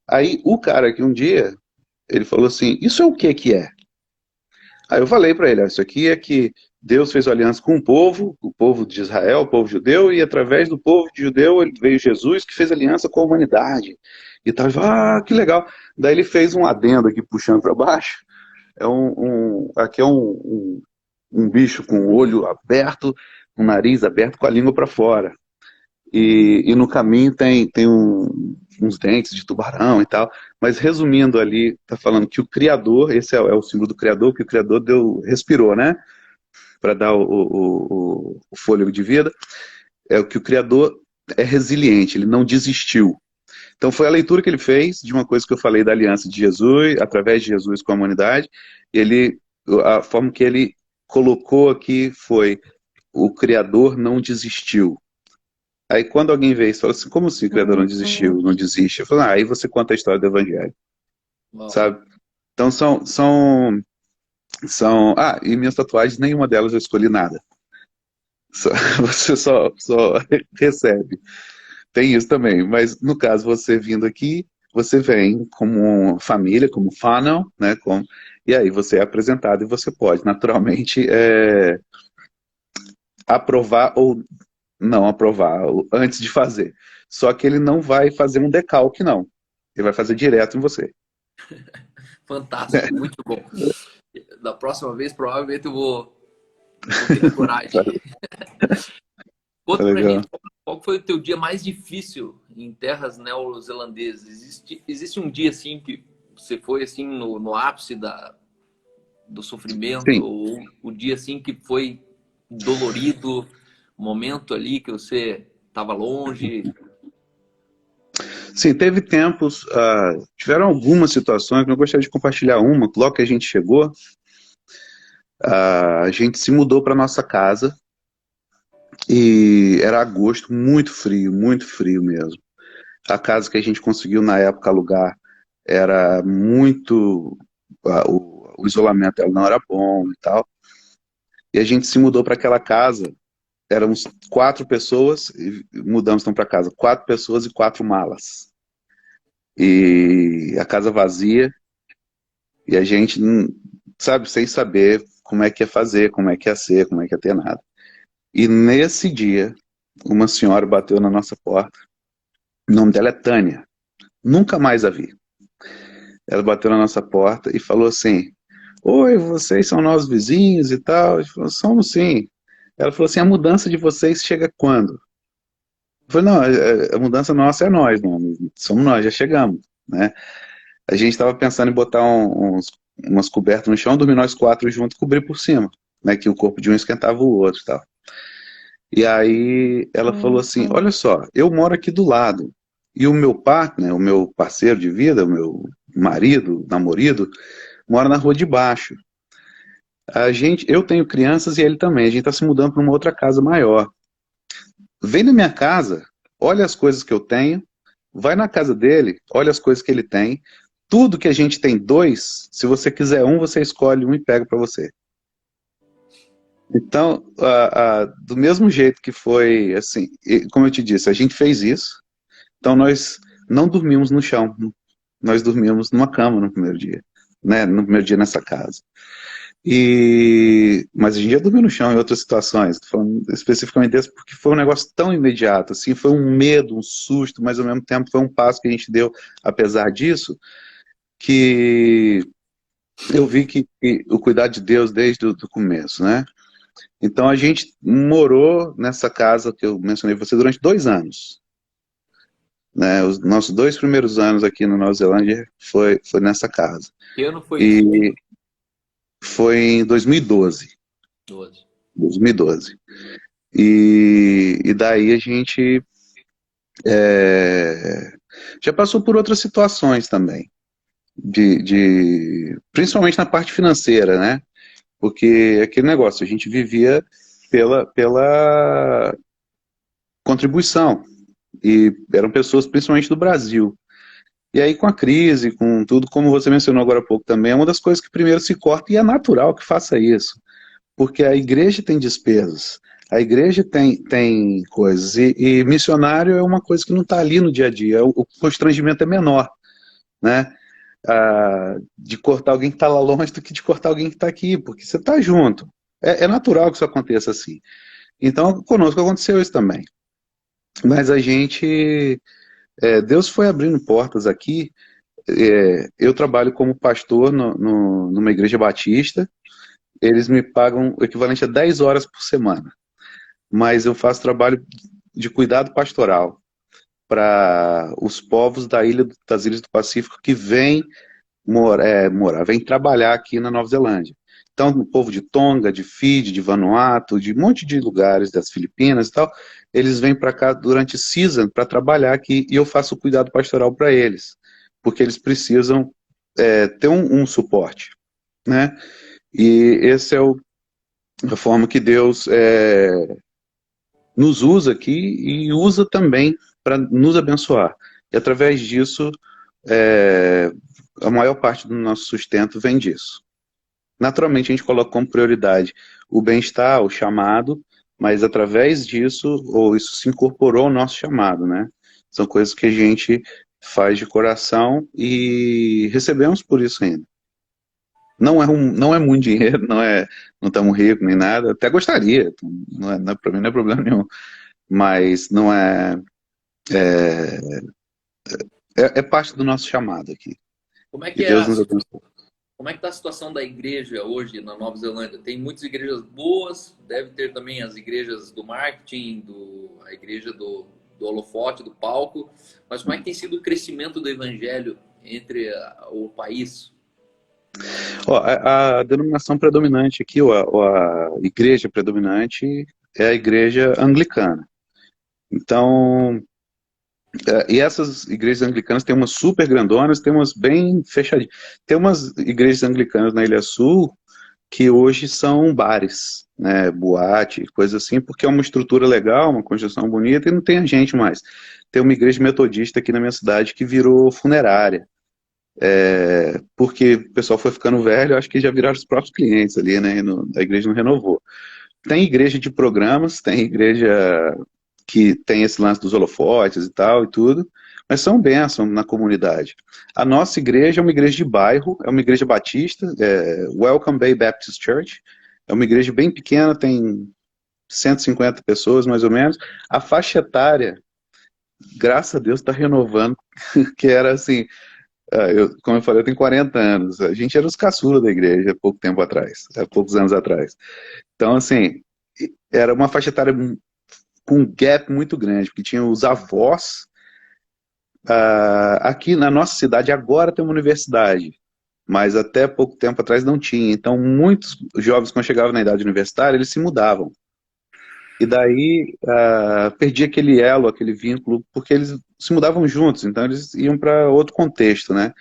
Aí o cara que um dia, ele falou assim, isso é o que é? Aí eu falei para ele, isso aqui é que Deus fez uma aliança com o povo de Israel, o povo judeu, e através do povo de judeu ele veio Jesus que fez aliança com a humanidade. E tal, que legal. Daí ele fez um adendo aqui puxando para baixo. Aqui é um bicho com o olho aberto, com o nariz aberto, com a língua para fora. E no caminho tem uns dentes de tubarão e tal. Mas resumindo ali, está falando que o Criador, esse é o símbolo do Criador, que o Criador respirou, né? Para dar o fôlego de vida. É o que o Criador é resiliente, ele não desistiu. Então foi a leitura que ele fez de uma coisa que eu falei da aliança de Jesus, através de Jesus com a humanidade. A forma que ele colocou aqui foi: o Criador não desistiu. Aí quando alguém vê isso, fala assim, como assim o Criador não desistiu, não desiste? Eu falo, aí você conta a história do Evangelho, sabe? Então e minhas tatuagens, nenhuma delas eu escolhi nada. Você só recebe. Tem isso também, mas no caso você vindo aqui, você vem como família, como funnel, né? E aí você é apresentado e você pode naturalmente aprovar ou não aprovar antes de fazer. Só que ele não vai fazer um decalque, não. Ele vai fazer direto em você. Fantástico, muito bom. Da próxima vez, provavelmente eu vou ter coragem. Conta pra gente, qual foi o teu dia mais difícil em terras neozelandesas? Existe um dia assim que você foi assim no ápice do sofrimento? Sim. Ou o dia assim que foi dolorido, momento ali que você estava longe? Sim, teve tempos, tiveram algumas situações que eu gostaria de compartilhar uma. Logo que a gente chegou, a gente se mudou para nossa casa e era agosto, muito frio mesmo. A casa que a gente conseguiu na época alugar era muito, o isolamento dela não era bom e tal. E a gente se mudou para aquela casa, éramos 4 pessoas, e mudamos então para casa, 4 pessoas e 4 malas. E a casa vazia, e a gente, sabe, sem saber como é que ia fazer, como é que ia ser, como é que ia ter nada. E nesse dia, uma senhora bateu na nossa porta, o nome dela é Tânia, nunca mais a vi. Ela bateu na nossa porta e falou assim, oi, vocês são nossos vizinhos e tal? A gente falou, somos sim. Ela falou assim, a mudança de vocês chega quando? Eu falei, não, a mudança nossa é nós, não, somos nós, já chegamos, né? A gente estava pensando em botar umas cobertas no chão, dormir nós 4 juntos e cobrir por cima, né? Que o corpo de um esquentava o outro e tal. E aí ela falou assim, olha só, eu moro aqui do lado, e o meu partner, o meu parceiro de vida, o meu marido, namorado, mora na rua de baixo. Eu tenho crianças e ele também, a gente está se mudando para uma outra casa maior. Vem na minha casa, olha as coisas que eu tenho, vai na casa dele, olha as coisas que ele tem, tudo que a gente tem 2, se você quiser um, você escolhe um e pega para você. Então, do mesmo jeito que foi, assim, como eu te disse, a gente fez isso, então nós não dormimos no chão, nós dormimos numa cama no primeiro dia, né, no primeiro dia nessa casa. Mas a gente já dormiu no chão em outras situações, tô falando especificamente desse porque foi um negócio tão imediato, assim, foi um medo, um susto, mas ao mesmo tempo foi um passo que a gente deu, apesar disso, que eu vi que o cuidar de Deus desde o do começo, né? Então a gente morou nessa casa que eu mencionei pra você durante 2 anos, né? Os nossos 2 primeiros anos aqui na Nova Zelândia foi nessa casa. Que ano foi isso? E foi em 2012. 12. 2012. E daí a gente já passou por outras situações também, principalmente na parte financeira, né? Porque aquele negócio, a gente vivia pela contribuição, e eram pessoas principalmente do Brasil. E aí com a crise, com tudo, como você mencionou agora há pouco também, é uma das coisas que primeiro se corta, e é natural que faça isso, porque a igreja tem despesas, a igreja tem coisas, e missionário é uma coisa que não está ali no dia a dia, o constrangimento é menor, né? De cortar alguém que está lá longe do que de cortar alguém que está aqui, porque você está junto. É natural que isso aconteça assim. Então, conosco aconteceu isso também. Mas a gente, Deus foi abrindo portas aqui. Eu trabalho como pastor numa igreja batista. Eles me pagam o equivalente a 10 horas por semana. Mas eu faço trabalho de cuidado pastoral para os povos das ilhas do Pacífico que vêm vem trabalhar aqui na Nova Zelândia. Então, o povo de Tonga, de Fiji, de Vanuatu, de um monte de lugares, das Filipinas e tal, eles vêm para cá durante season para trabalhar aqui e eu faço o cuidado pastoral para eles, porque eles precisam ter um suporte, né? E essa é a forma que Deus nos usa aqui e usa também para nos abençoar. E através disso, é, a maior parte do nosso sustento vem disso. Naturalmente, a gente coloca como prioridade o bem-estar, o chamado, mas através disso, ou isso se incorporou ao nosso chamado, né? São coisas que a gente faz de coração e recebemos por isso ainda. Não é muito dinheiro, não estamos ricos nem nada, até gostaria, para mim não é problema nenhum, mas não é parte do nosso chamado aqui. Como é E que é Deus nos abençoe. como é que está a situação da igreja hoje na Nova Zelândia? Tem muitas igrejas boas, deve ter também as igrejas do marketing, a igreja do holofote, do palco, mas como é que tem sido o crescimento do evangelho entre o país? Ó, a denominação predominante aqui, ou a igreja predominante, é a igreja anglicana. Então, e essas igrejas anglicanas tem umas super grandonas, tem umas bem fechadinhas. Tem umas igrejas anglicanas na Ilha Sul que hoje são bares, né, boate, coisa assim, porque é uma estrutura legal, uma construção bonita e não tem a gente mais. Tem uma igreja metodista aqui na minha cidade que virou funerária. Porque o pessoal foi ficando velho, acho que já viraram os próprios clientes ali, né? A igreja não renovou. Tem igreja de programas, tem igreja que tem esse lance dos holofotes e tal e tudo, mas são bênçãos na comunidade. A nossa igreja é uma igreja de bairro, é uma igreja batista, Welcome Bay Baptist Church, é uma igreja bem pequena, tem 150 pessoas mais ou menos. A faixa etária, graças a Deus, está renovando, que era assim, como eu falei, eu tenho 40 anos. A gente era os caçula da igreja há pouco tempo atrás, há poucos anos atrás. Então, assim, era uma faixa etária com um gap muito grande, porque tinha os avós. Aqui na nossa cidade agora tem uma universidade, mas até pouco tempo atrás não tinha. Então, muitos jovens, quando chegavam na idade universitária, eles se mudavam. E daí perdia aquele elo, aquele vínculo, porque eles se mudavam juntos, então eles iam para outro contexto, né?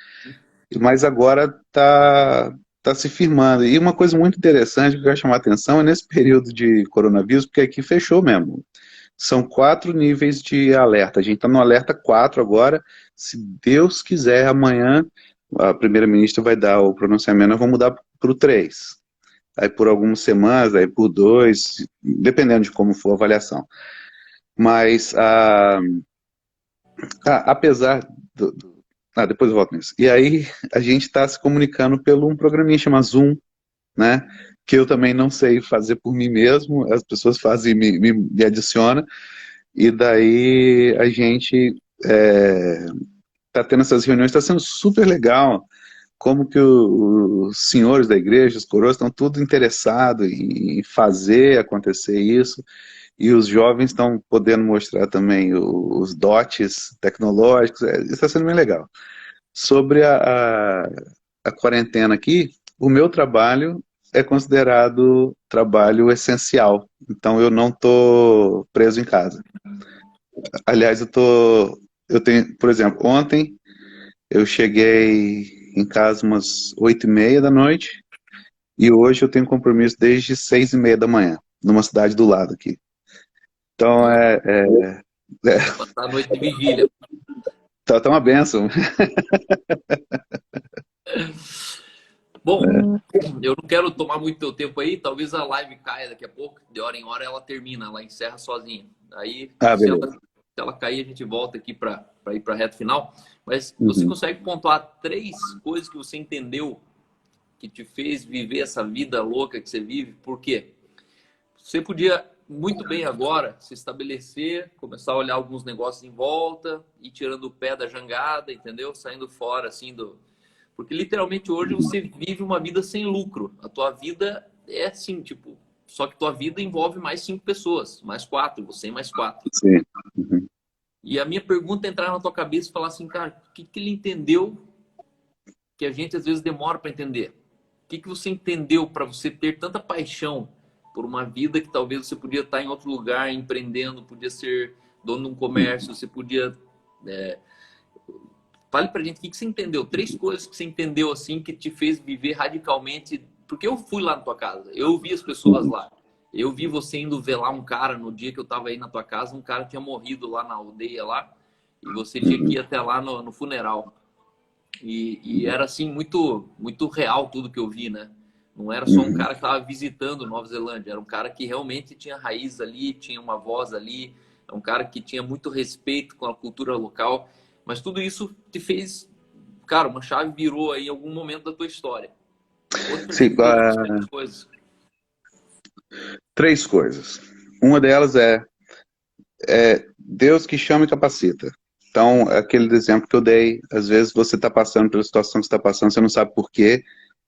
Mas agora tá se firmando. E uma coisa muito interessante que eu quero chamar a atenção é nesse período de coronavírus, porque aqui fechou mesmo. São 4 níveis de alerta. A gente está no alerta 4 agora. Se Deus quiser, amanhã a primeira-ministra vai dar o pronunciamento, nós vamos mudar para o 3. Aí por algumas semanas, aí por 2, dependendo de como for a avaliação. Mas, apesar depois eu volto nisso. E aí a gente está se comunicando pelo um programinha chamado Zoom. né? Que eu também não sei fazer por mim mesmo, as pessoas fazem, me adicionam, e daí a gente tá tendo essas reuniões, está sendo super legal, como que os senhores da igreja, os coroas, estão tudo interessados em fazer acontecer isso, e os jovens estão podendo mostrar também os dotes tecnológicos, isso está sendo bem legal. Sobre a quarentena aqui, o meu trabalho é considerado trabalho essencial, então eu não estou preso em casa. Aliás, eu tenho, por exemplo, ontem eu cheguei em casa umas 8h30 da noite e hoje eu tenho compromisso desde 6h30 da manhã, numa cidade do lado aqui. Então Passar a noite de vigília. tá uma bênção. Bom, eu não quero tomar muito teu tempo aí, talvez a live caia daqui a pouco, de hora em hora ela termina, ela encerra sozinha. Aí, Beleza. se ela cair, a gente volta aqui para ir para a reta final. Mas você consegue pontuar 3 coisas que você entendeu que te fez viver essa vida louca que você vive? Por quê? Você podia muito bem agora se estabelecer, começar a olhar alguns negócios em volta, ir tirando o pé da jangada, entendeu? Saindo fora, assim, Porque literalmente hoje você vive uma vida sem lucro. A tua vida é assim, tipo... Só que tua vida envolve mais 5 pessoas, mais 4, você e mais 4. Sim. Uhum. E a minha pergunta é entrar na tua cabeça e falar assim, cara, o que ele entendeu que a gente às vezes demora para entender? O que você entendeu para você ter tanta paixão por uma vida que talvez você podia estar em outro lugar empreendendo, podia ser dono de um comércio, você podia... Fale pra gente o que você entendeu. 3 coisas que você entendeu assim que te fez viver radicalmente. Porque eu fui lá na tua casa, eu vi as pessoas lá. Eu vi você indo velar um cara no dia que eu tava aí na tua casa, um cara tinha morrido lá na aldeia lá, e você tinha que ir até lá no funeral. E era assim, muito, muito real tudo que eu vi, né? Não era só um cara que estava visitando Nova Zelândia, era um cara que realmente tinha raiz ali, tinha uma voz ali, é um cara que tinha muito respeito com a cultura local. Mas tudo isso te fez, cara, uma chave virou aí em algum momento da tua história. Sim, 3 coisas. 3 coisas. Uma delas é Deus que chama e capacita. Então, aquele exemplo que eu dei, às vezes você está passando pela situação que você está passando, você não sabe por quê,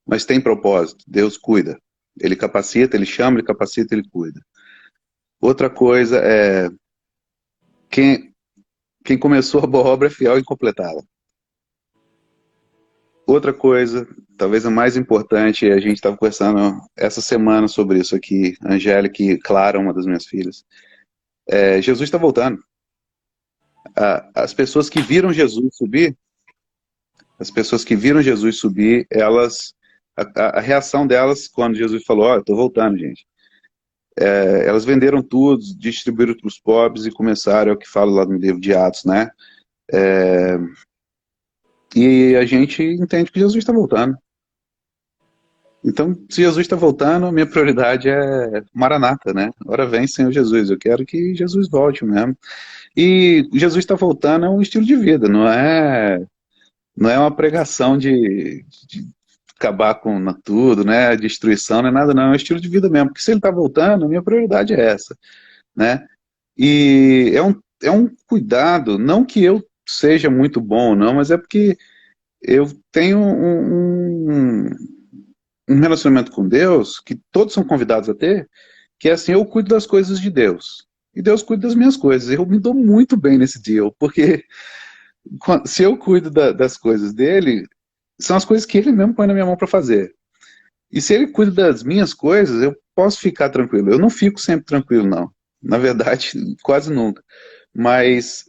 mas tem propósito. Deus cuida. Ele capacita, ele chama, ele capacita, ele cuida. Outra coisa é quem começou a boa obra é fiel em completá-la. Outra coisa, talvez a mais importante, a gente estava conversando essa semana sobre isso aqui, Angélica e Clara, uma das minhas filhas. Jesus está voltando. As pessoas que viram Jesus subir, elas, a reação delas quando Jesus falou, eu estou voltando, gente. Elas venderam tudo, distribuíram para os pobres e começaram, é o que fala lá no livro de Atos, né? E a gente entende que Jesus está voltando. Então, se Jesus está voltando, a minha prioridade é Maranata, né? Ora vem, Senhor Jesus, eu quero que Jesus volte mesmo. E Jesus está voltando é um estilo de vida, não é uma pregação de acabar com tudo, né? Destruição, não é nada, não. É um estilo de vida mesmo. Porque se ele está voltando, a minha prioridade é essa, né? E é um cuidado, não que eu seja muito bom, não, mas é porque eu tenho um relacionamento com Deus, que todos são convidados a ter, que é assim, eu cuido das coisas de Deus. E Deus cuida das minhas coisas. Eu me dou muito bem nesse deal, porque se eu cuido das coisas dele, são as coisas que ele mesmo põe na minha mão para fazer. E se ele cuida das minhas coisas, eu posso ficar tranquilo. Eu não fico sempre tranquilo, não. Na verdade, quase nunca. Mas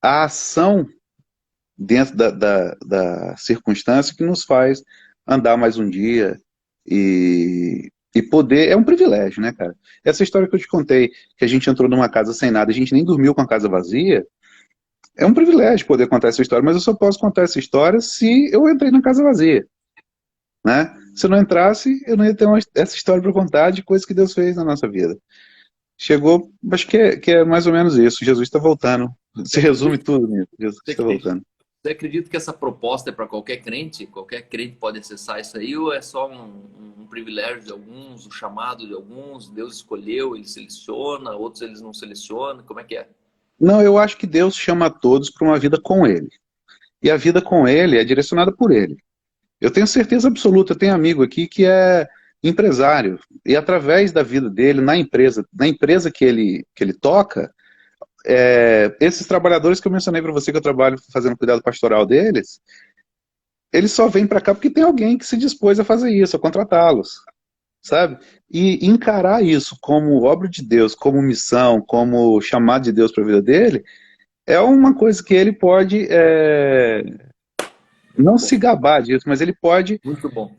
a ação dentro da circunstância que nos faz andar mais um dia e poder, é um privilégio, né, cara? Essa história que eu te contei, que a gente entrou numa casa sem nada, a gente nem dormiu com a casa vazia, é um privilégio poder contar essa história, mas eu só posso contar essa história se eu entrei na casa vazia, né? Se eu não entrasse, eu não ia ter essa história para contar de coisas que Deus fez na nossa vida. Chegou, acho que é mais ou menos isso. Jesus está voltando. Se resume tudo nisso. Jesus está voltando. Você acredita que essa proposta é para qualquer crente? Qualquer crente pode acessar isso aí? Ou é só um privilégio de alguns, um chamado de alguns? Deus escolheu, ele seleciona, outros eles não selecionam? Como é que é? Não, eu acho que Deus chama todos para uma vida com Ele. E a vida com Ele é direcionada por Ele. Eu tenho certeza absoluta, eu tenho amigo aqui que é empresário, e através da vida dele, na empresa que ele toca, esses trabalhadores que eu mencionei para você, que eu trabalho fazendo cuidado pastoral deles, eles só vêm para cá porque tem alguém que se dispôs a fazer isso, a contratá-los, sabe? E encarar isso como obra de Deus, como missão, como chamado de Deus para a vida dele, é uma coisa que ele pode Muito não bom. se gabar disso, mas ele pode Muito bom.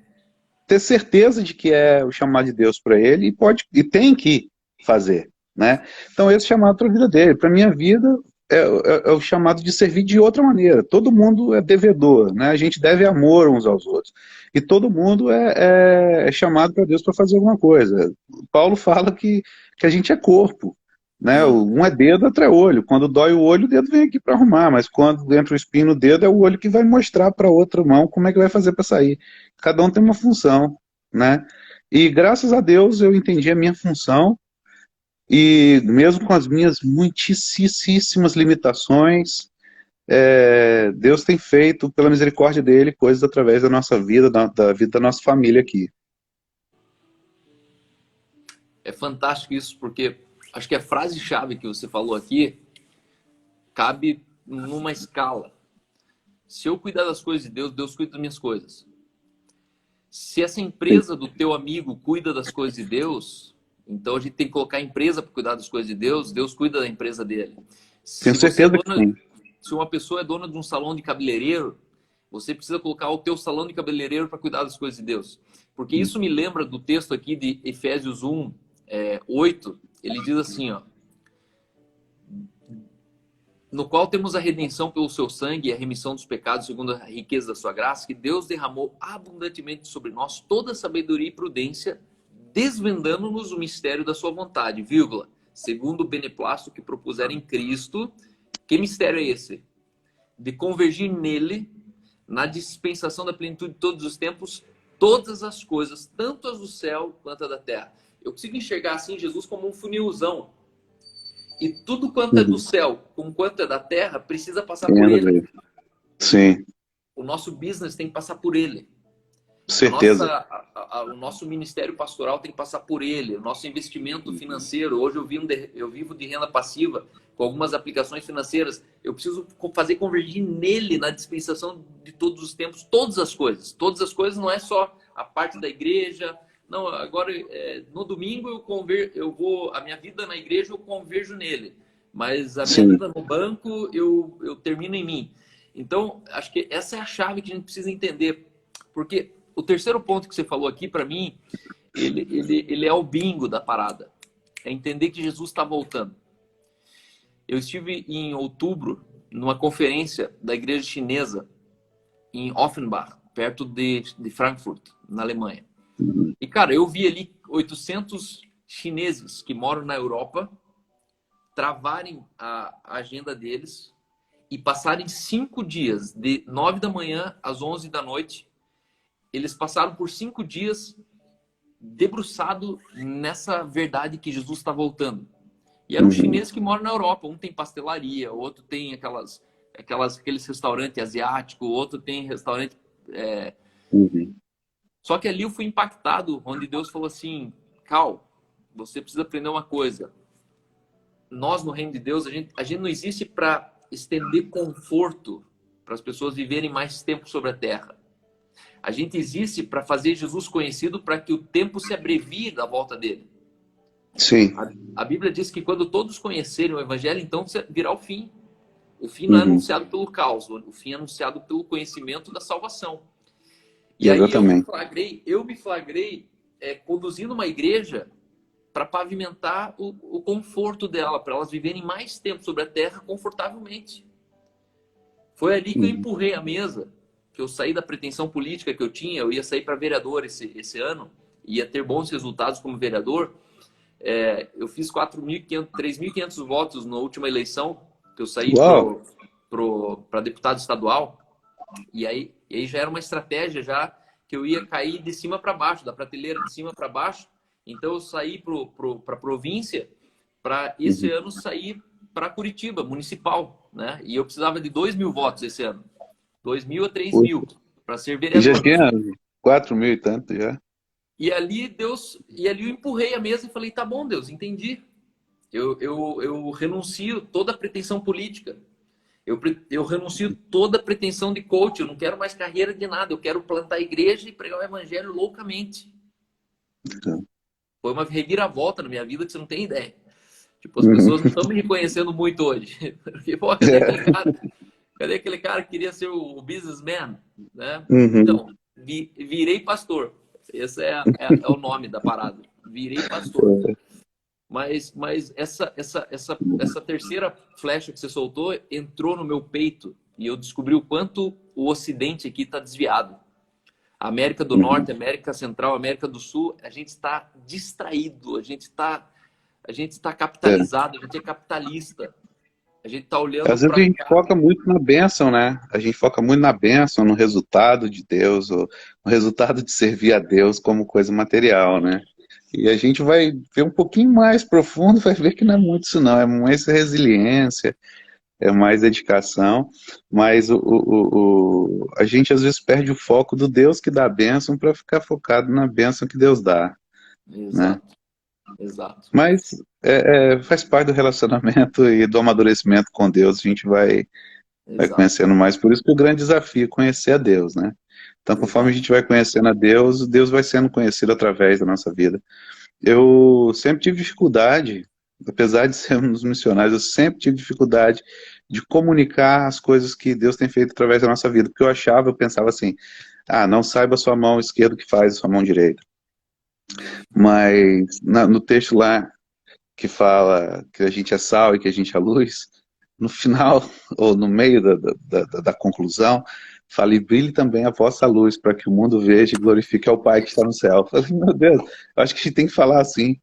ter certeza de que é o chamado de Deus para ele e pode e tem que fazer, né? Então esse chamado para a vida dele, para minha vida é o chamado de servir de outra maneira. Todo mundo é devedor, né? A gente deve amor uns aos outros e todo mundo é chamado para Deus para fazer alguma coisa. Paulo fala que a gente é corpo. Né? Um é dedo, outro é olho. Quando dói o olho, o dedo vem aqui para arrumar, mas quando entra o espinho no dedo, é o olho que vai mostrar para a outra mão como é que vai fazer para sair. Cada um tem uma função, né? E graças a Deus eu entendi a minha função e mesmo com as minhas muitíssimas limitações, Deus tem feito, pela misericórdia dele, coisas através da nossa vida, da vida da nossa família aqui. É fantástico isso, porque acho que a frase-chave que você falou aqui cabe numa escala. Se eu cuidar das coisas de Deus, Deus cuida das minhas coisas. Se essa empresa do teu amigo cuida das coisas de Deus, então a gente tem que colocar a empresa para cuidar das coisas de Deus, Deus cuida da empresa dele. Tenho certeza que sim. Se uma pessoa é dona de um salão de cabeleireiro, você precisa colocar o teu salão de cabeleireiro para cuidar das coisas de Deus. Porque isso me lembra do texto aqui de Efésios 1, 8, ele diz assim, ó, no qual temos a redenção pelo seu sangue e a remissão dos pecados segundo a riqueza da sua graça, que Deus derramou abundantemente sobre nós toda a sabedoria e prudência, desvendando-nos o mistério da sua vontade, vírgula, segundo o beneplácito que propuseram em Cristo. Que mistério é esse? De convergir nele, na dispensação da plenitude de todos os tempos, todas as coisas, tanto as do céu quanto as da terra. Eu consigo enxergar assim Jesus como um funilzão. E tudo quanto é do céu, como quanto é da terra, precisa passar por ele. Sim. O nosso business tem que passar por ele. Certeza. O nosso ministério pastoral tem que passar por ele. O nosso investimento financeiro. Hoje eu vivo de renda passiva com algumas aplicações financeiras. Eu preciso fazer convergir nele, na dispensação de todos os tempos, todas as coisas. Todas as coisas não é só a parte da igreja. Não, agora no domingo a minha vida na igreja eu converjo nele, mas a minha vida no banco eu termino em mim. Então, acho que essa é a chave que a gente precisa entender, porque o terceiro ponto que você falou aqui, para mim, ele é o bingo da parada, é entender que Jesus está voltando. Eu estive em outubro numa conferência da igreja chinesa em Offenbach, perto de Frankfurt, na Alemanha. E, cara, eu vi ali 800 chineses que moram na Europa travarem a agenda deles e passarem 5 dias, de 9 da manhã às 11 da noite. Eles passaram por 5 dias debruçado nessa verdade que Jesus está voltando. E eram chineses que moram na Europa. Um tem pastelaria, outro tem aqueles restaurantes asiáticos, outro tem restaurante... Só que ali eu fui impactado, onde Deus falou assim, Cal, você precisa aprender uma coisa. Nós, no reino de Deus, a gente não existe para estender conforto para as pessoas viverem mais tempo sobre a terra. A gente existe para fazer Jesus conhecido para que o tempo se abrevie da volta dele. Sim. A Bíblia diz que quando todos conhecerem o Evangelho, então virá o fim. O fim não é anunciado pelo caos, o fim é anunciado pelo conhecimento da salvação. E exatamente. aí eu me flagrei conduzindo uma igreja para pavimentar o conforto dela, para elas viverem mais tempo sobre a terra confortavelmente. Foi ali que eu empurrei a mesa, que eu saí da pretensão política que eu tinha, eu ia sair para vereador esse ano, ia ter bons resultados como vereador. Eu fiz 3.500 votos na última eleição, que eu saí para deputado estadual, e aí já era uma estratégia já que eu ia cair de cima para baixo, da prateleira de cima para baixo. Então eu saí para a província para esse ano sair para Curitiba, municipal, né? E eu precisava de 2.000 votos esse ano. 2.000 a 3.000 para ser E já vereador. tinha 4.000 e tanto já. E ali eu empurrei a mesa e falei, tá bom, Deus, entendi. Eu renuncio toda a pretensão política. Eu renuncio toda a pretensão de coach. Eu não quero mais carreira de nada. Eu quero plantar a igreja e pregar o evangelho loucamente. Então. Foi uma reviravolta na minha vida que você não tem ideia. Tipo, as pessoas não estão me reconhecendo muito hoje. Porque, pô, cadê aquele cara? Cadê aquele cara que queria ser o businessman? Né? Então, virei pastor. Esse é o nome da parada. Virei pastor. Mas essa terceira flecha que você soltou entrou no meu peito e eu descobri o quanto o Ocidente aqui está desviado. A América do Norte, América Central, América do Sul, a gente está distraído, a gente está capitalizado, a gente é capitalista. A gente está olhando Às vezes a gente foca muito na bênção, né? A gente foca muito na bênção, no resultado de Deus, ou no resultado de servir a Deus como coisa material, né? E a gente vai ver um pouquinho mais profundo, vai ver que não é muito isso não, é mais resiliência, é mais dedicação, mas a gente às vezes perde o foco do Deus que dá a bênção para ficar focado na bênção que Deus dá, né? Exato. Mas faz parte do relacionamento e do amadurecimento com Deus, a gente vai conhecendo mais, por isso que o grande desafio é conhecer a Deus, né? Então, conforme a gente vai conhecendo a Deus, Deus vai sendo conhecido através da nossa vida. Eu sempre tive dificuldade, apesar de sermos missionários, eu sempre tive dificuldade de comunicar as coisas que Deus tem feito através da nossa vida, porque eu pensava assim, não saiba a sua mão esquerda o que faz a sua mão direita. Mas no texto lá que fala que a gente é sal e que a gente é luz, no final, ou no meio da conclusão, fala, e brilhe também a vossa luz, para que o mundo veja e glorifique ao Pai que está no céu. Eu falei, meu Deus, eu acho que a gente tem que falar assim.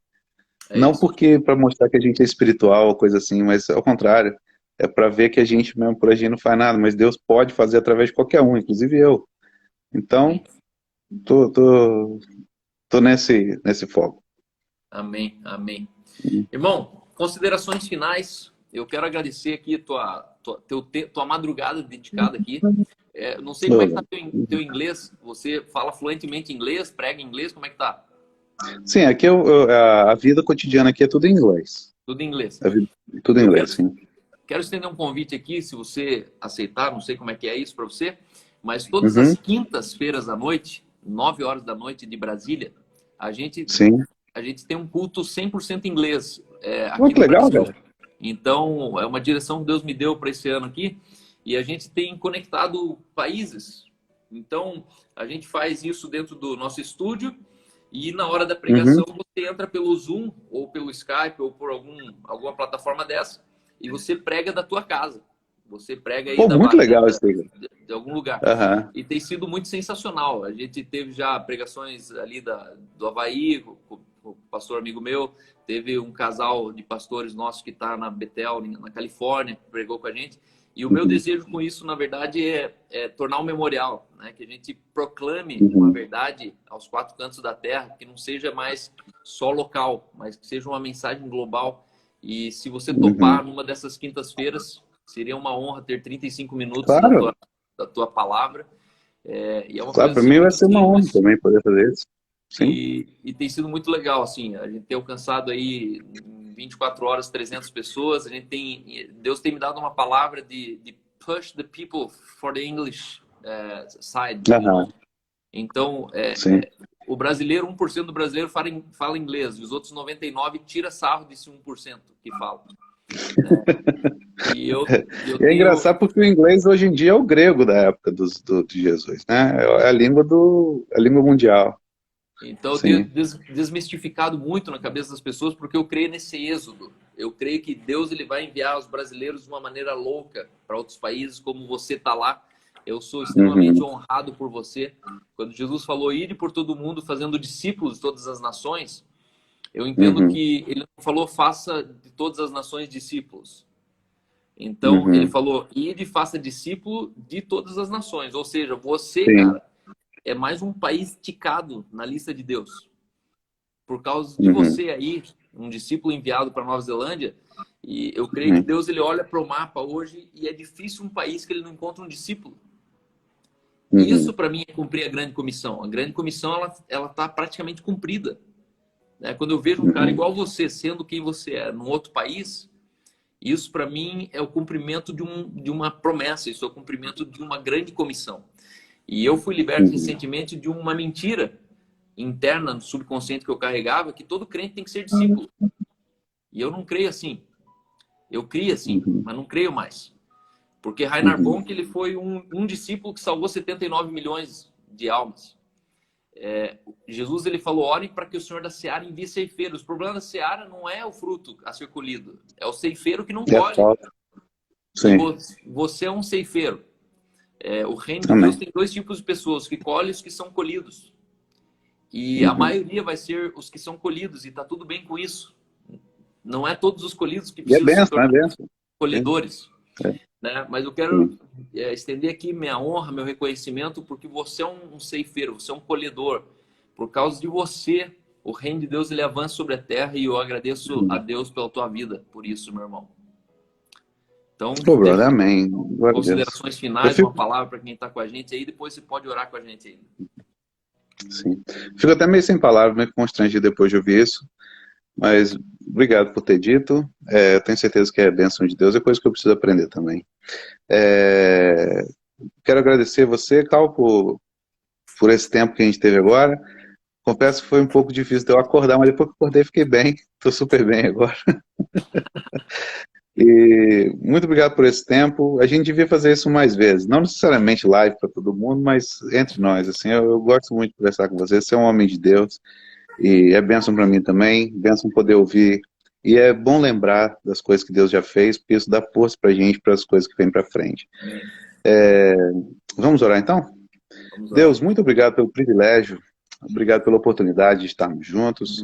Não porque para mostrar que a gente é espiritual ou coisa assim, mas ao contrário. É para ver que a gente mesmo por agir não faz nada, mas Deus pode fazer através de qualquer um, inclusive eu. Então, tô nesse foco. Amém, amém. Irmão, considerações finais. Eu quero agradecer aqui tua madrugada dedicada aqui. Não sei como é que tá teu inglês. Você fala fluentemente inglês, prega inglês, como é que tá? Sim, aqui a vida cotidiana aqui é tudo em inglês. Tudo em inglês. Tudo em inglês, sim. Quero estender um convite aqui, se você aceitar, não sei como é que é isso para você, mas todas as quintas-feiras à noite, 9 horas da noite de Brasília, a gente tem um culto 100% inglês aqui que legal, Brasil. cara. Então, é uma direção que Deus me deu para esse ano aqui, e a gente tem conectado países. Então, a gente faz isso dentro do nosso estúdio, e na hora da pregação você entra pelo Zoom, ou pelo Skype, ou por alguma plataforma dessa, e você prega da tua casa. Você prega aí muito legal isso aí. De algum lugar. E tem sido muito sensacional. A gente teve já pregações ali do Havaí, o pastor amigo meu. Teve um casal de pastores nossos que está na Bethel, na Califórnia, que pregou com a gente. E o meu desejo com isso, na verdade, é tornar um memorial, né? Que a gente proclame uma verdade aos 4 cantos da terra, que não seja mais só local, mas que seja uma mensagem global. E se você topar numa dessas quintas-feiras, seria uma honra ter 35 minutos da tua palavra. E é uma coisa para mim vai ser uma honra também poder fazer isso. Sim. E tem sido muito legal, assim, a gente tem alcançado aí em 24 horas 300 pessoas. Deus tem me dado uma palavra de push the people for the English side. Então, o brasileiro, 1% do brasileiro fala inglês, e os outros 99% tira sarro desse 1% que fala. É engraçado porque o inglês hoje em dia é o grego da época de Jesus, né? É a língua mundial. Então eu tenho desmistificado muito na cabeça das pessoas, porque eu creio nesse êxodo. Eu creio que Deus ele vai enviar os brasileiros de uma maneira louca para outros países, como você está lá. Eu sou extremamente honrado por você. Quando Jesus falou, ide por todo mundo fazendo discípulos de todas as nações, eu entendo que ele não falou, faça de todas as nações discípulos. Então, ele falou, ide e faça discípulo de todas as nações. Ou seja, você, Sim. cara, é mais um país ticado na lista de Deus. Por causa de você aí, um discípulo enviado para Nova Zelândia. E eu creio que Deus, ele olha para o mapa hoje e é difícil um país que ele não encontra um discípulo. Isso, para mim, é cumprir a grande comissão. A grande comissão, ela está praticamente cumprida. Né? Quando eu vejo um cara igual você, sendo quem você é, num outro país, isso, para mim, é o cumprimento de uma promessa. Isso é o cumprimento de uma grande comissão. E eu fui liberto recentemente de uma mentira interna, no subconsciente que eu carregava, que todo crente tem que ser discípulo. E eu não creio assim. Eu criei assim, mas não creio mais. Porque Reinhard Bonk, ele foi um discípulo que salvou 79 milhões de almas. Jesus, ele falou, orem para que o Senhor da Seara envie ceifeiros. O problema da Seara não é o fruto a ser colhido, é o ceifeiro que não colhe. Sim. Você é um ceifeiro. O reino de Deus tem dois tipos de pessoas, os que colhem e os que são colhidos. E a maioria vai ser os que são colhidos, e está tudo bem com isso. Não é todos os colhidos que precisam se tornar colhedores. Né? Mas eu quero estender aqui minha honra, meu reconhecimento, porque você é um ceifeiro, você é um colhedor. Por causa de você, o reino de Deus, ele avança sobre a terra, e eu agradeço a Deus pela tua vida, por isso, meu irmão. Então, amém. Considerações finais, uma palavra para quem está com a gente aí, depois você pode orar com a gente aí. Sim. Fico até meio sem palavras, meio constrangido depois de ouvir isso, mas obrigado por ter dito. Eu tenho certeza que é bênção de Deus, é coisa que eu preciso aprender também. Quero agradecer você, Cal, por esse tempo que a gente teve agora. Confesso que foi um pouco difícil de eu acordar, mas depois que acordei fiquei bem, estou super bem agora. E muito obrigado por esse tempo. A gente devia fazer isso mais vezes, não necessariamente live para todo mundo, mas entre nós. Assim, eu gosto muito de conversar com você. Você é um homem de Deus e é bênção para mim também, bênção poder ouvir. E é bom lembrar das coisas que Deus já fez, porque isso dá força para a gente, para as coisas que vêm para frente. Vamos orar então? Vamos orar. Deus, muito obrigado pelo privilégio. Obrigado pela oportunidade de estarmos juntos,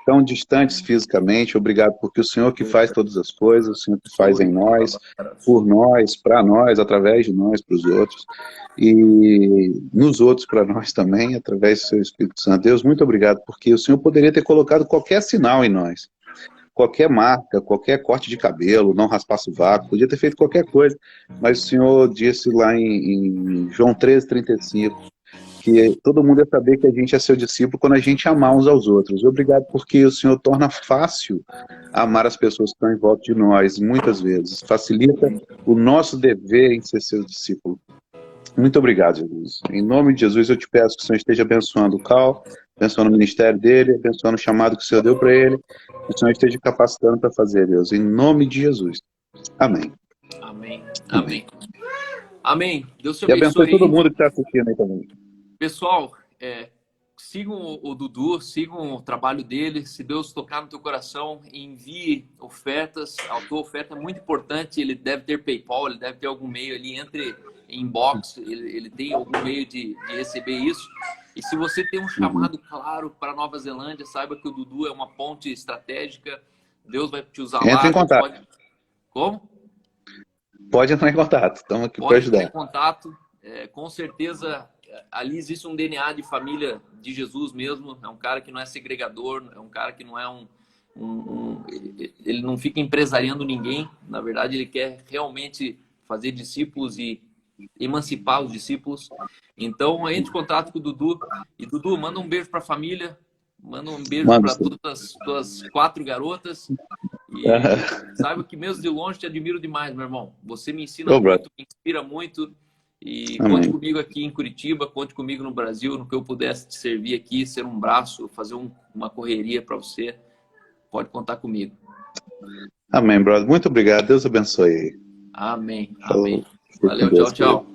tão distantes fisicamente. Obrigado porque o Senhor que faz todas as coisas, o Senhor que faz em nós, por nós, para nós, através de nós, para os outros, e nos outros para nós também, através do seu Espírito Santo. Deus, muito obrigado porque o Senhor poderia ter colocado qualquer sinal em nós, qualquer marca, qualquer corte de cabelo, não raspar sovaco, podia ter feito qualquer coisa, mas o Senhor disse lá em João 13:35, que todo mundo ia saber que a gente é seu discípulo quando a gente amar uns aos outros. Obrigado porque o Senhor torna fácil amar as pessoas que estão em volta de nós, muitas vezes. Facilita o nosso dever em ser seu discípulo. Muito obrigado, Jesus. Em nome de Jesus, eu te peço que o Senhor esteja abençoando o Cal, abençoando o ministério dele, abençoando o chamado que o Senhor deu para ele, que o Senhor esteja capacitando para fazer, Deus. Em nome de Jesus. Amém. Amém. Amém. Amém. Deus te abençoe. E abençoe todo mundo que está assistindo aí também. Pessoal, sigam o Dudu, sigam o trabalho dele. Se Deus tocar no teu coração, envie ofertas. A tua oferta é muito importante. Ele deve ter PayPal, ele deve ter algum meio ali, entre em inbox, ele tem algum meio de receber isso. E se você tem um chamado claro para Nova Zelândia, saiba que o Dudu é uma ponte estratégica. Deus vai te usar lá. Entra em contato. Como? Pode entrar em contato, estamos aqui para ajudar. Pode entrar em contato, com certeza. Ali existe um DNA de família de Jesus mesmo. É um cara que não é segregador, é um cara que não é ele não fica empresariando ninguém. Na verdade, ele quer realmente fazer discípulos e emancipar os discípulos. Então, entre em contato com o Dudu. E, Dudu, manda um beijo para a família. Manda um beijo para todas as tuas 4 garotas. E saiba que mesmo de longe te admiro demais, meu irmão. Você me ensina muito, me inspira muito. E conte comigo aqui em Curitiba, conte comigo no Brasil, no que eu pudesse te servir aqui, ser um braço, fazer uma correria para você. Pode contar comigo. Amém, brother. Muito obrigado. Deus abençoe. Amém. Amém. Valeu, tchau, tchau.